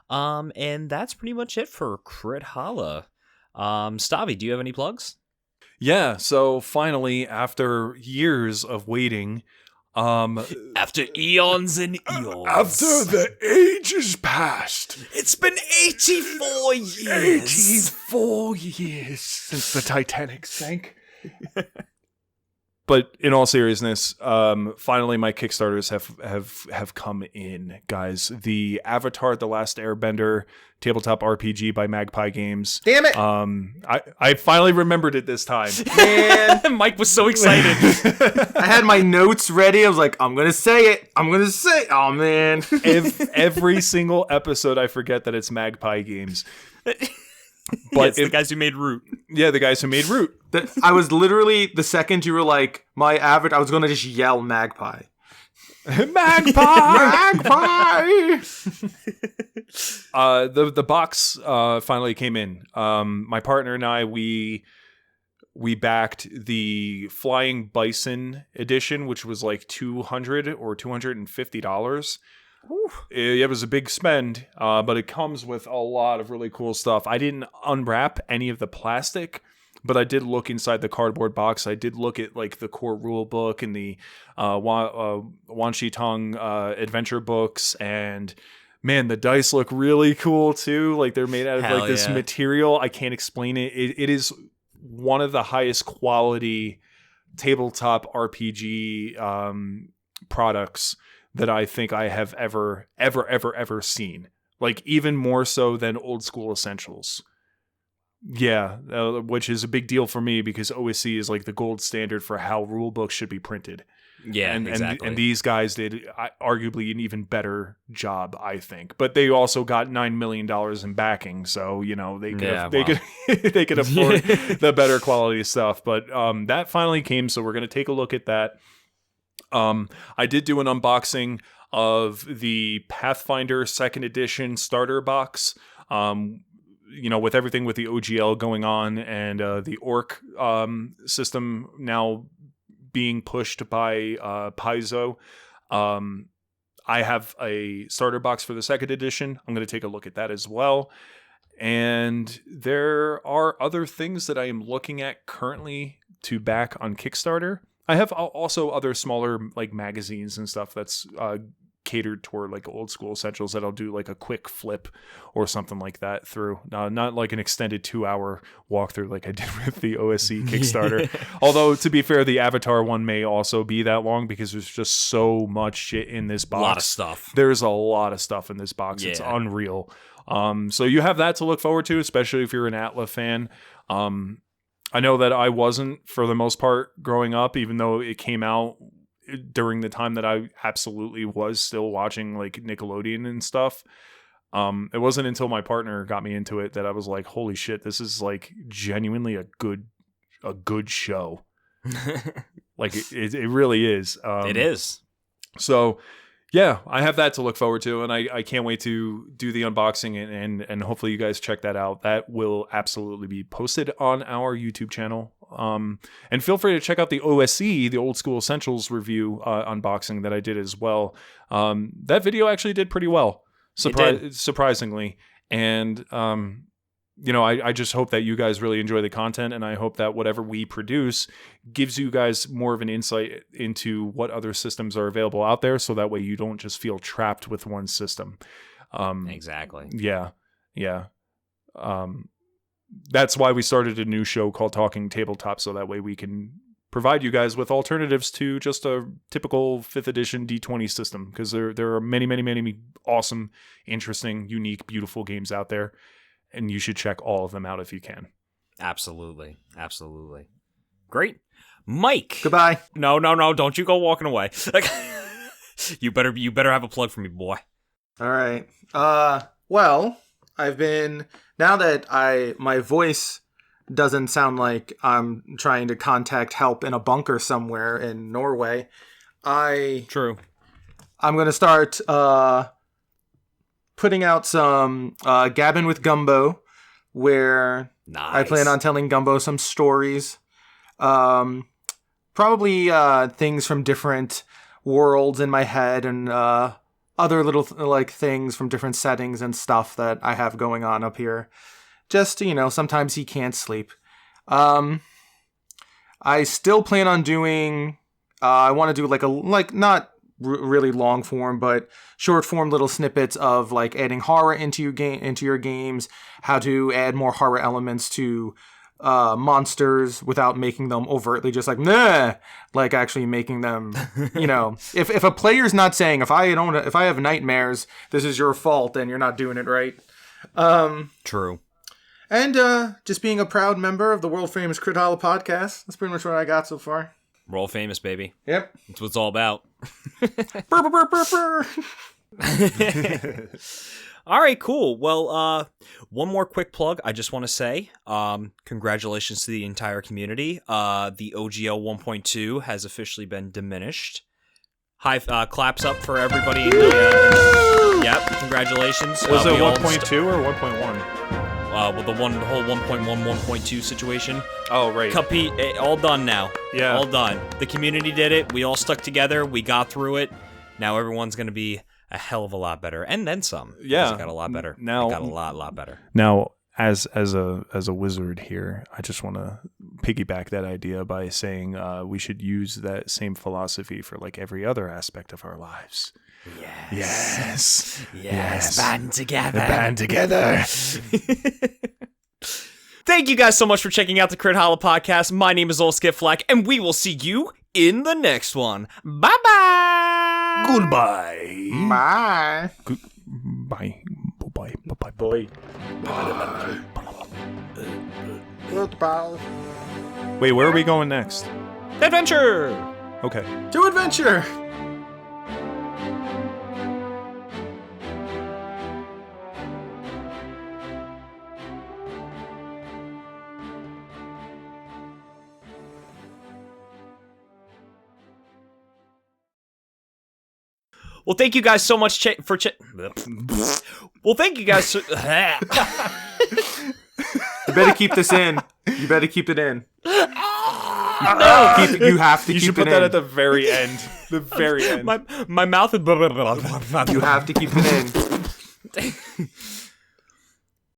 And that's pretty much it for Crithalla. Stavi, do you have any plugs? Yeah, so finally, after years of waiting, after eons and eons. After the ages passed. It's been 84 years. 84 years since the Titanic sank. But in all seriousness, finally my Kickstarters have come in, guys. The Avatar: The Last Airbender tabletop RPG by Magpie Games. Damn it! I finally remembered it this time. Man, Mike was so excited. I had my notes ready. I was like, I'm gonna say it. Oh man! Every single episode, I forget that it's Magpie Games. But the guys who made Root. Yeah, the guys who made Root. I was literally, the second you were like, my average, I was going to just yell Magpie. Magpie! Magpie! The box finally came in. My partner and I, we backed the Flying Bison edition, which was like $200 or $250. It was a big spend, but it comes with a lot of really cool stuff. I didn't unwrap any of the plastic, but I did look inside the cardboard box. I did look at like the core rule book and the Wan Shi Tong adventure books, and man, the dice look really cool too. Like they're made out of this material. I can't explain it. It is one of the highest quality tabletop RPG products that I think I have ever seen. Like even more so than Old School Essentials. Yeah, which is a big deal for me because OSC is like the gold standard for how rule books should be printed. Yeah, exactly. And these guys did arguably an even better job, I think. But they also got $9 million in backing, so they could afford the better quality stuff. But that finally came, so we're going to take a look at that. I did do an unboxing of the Pathfinder 2nd edition starter box, with everything with the OGL going on and the Orc system now being pushed by Paizo. I have a starter box for the 2nd edition. I'm going to take a look at that as well. And there are other things that I am looking at currently to back on Kickstarter. I have also other smaller like magazines and stuff that's catered toward like Old School Essentials that I'll do like a quick flip or something like that through. Not like an extended 2-hour walkthrough like I did with the OSC Kickstarter. Although to be fair, the Avatar one may also be that long because there's just so much shit in this box. A lot of stuff. There's a lot of stuff in this box. Yeah. It's unreal. So you have that to look forward to, especially if you're an Atla fan. I know that I wasn't for the most part growing up, even though it came out during the time that I absolutely was still watching like Nickelodeon and stuff. It wasn't until my partner got me into it that I was like, holy shit, this is like genuinely a good show. Like it really is. It is. So yeah, I have that to look forward to, and I can't wait to do the unboxing and hopefully you guys check that out. That will absolutely be posted on our YouTube channel. And feel free to check out the OSE, the Old School Essentials review unboxing that I did as well. That video actually did pretty well, surprisingly. And I just hope that you guys really enjoy the content, and I hope that whatever we produce gives you guys more of an insight into what other systems are available out there, so that way you don't just feel trapped with one system. Exactly. Yeah. That's why we started a new show called Talking Tabletop, so that way we can provide you guys with alternatives to just a typical 5th edition D20 system, because there are many, many, many awesome, interesting, unique, beautiful games out there. And you should check all of them out if you can. Absolutely. Great. Mike. Goodbye. No. Don't you go walking away. You better have a plug for me, boy. All right. Well, I've been, now that my voice doesn't sound like I'm trying to contact help in a bunker somewhere in Norway, True. I'm going to start putting out some Gabbin' with Gumbo, where nice. I plan on telling Gumbo some stories. Probably things from different worlds in my head, and other little things from different settings and stuff that I have going on up here. Just, sometimes he can't sleep. I still plan on doing, I want to do not really long form, but short form little snippets of adding horror into your games, how to add more horror elements to monsters without making them overtly just actually making them, if a player's not saying, if I have nightmares, this is your fault, then you're not doing it right. True. And just being a proud member of the world famous Crithalla podcast. That's pretty much what I got so far. We're all famous, baby. Yep. That's what it's all about. Burr, burr, burr, burr. All right, cool. Well, one more quick plug. I just want to say, congratulations to the entire community. The OGL 1.2 has officially been diminished. High claps up for everybody. Yep, congratulations. Was it 1.2 or 1.1? With the whole 1.1, 1.2 situation. Oh, right. All done now. Yeah. All done. The community did it. We all stuck together. We got through it. Now everyone's going to be a hell of a lot better. And then some. Yeah. It got a lot better. Now, it got a lot better. Now, as a wizard here, I just want to piggyback that idea by saying we should use that same philosophy for every other aspect of our lives. Yes. Band together. Thank you guys so much for checking out the Crithalla podcast. My name is Ol Skiflack, and we will see you in the next one. Bye-bye. Goodbye. Bye. Bye. Bye. Boy. Goodbye. Wait, where are we going next? Adventure. Okay. To adventure. Well, thank you guys so much Well, thank you guys so... You better keep this in. You better keep it in. No! You have to keep it in. You should put that at the very end. The very end. My mouth is... You have to keep it in.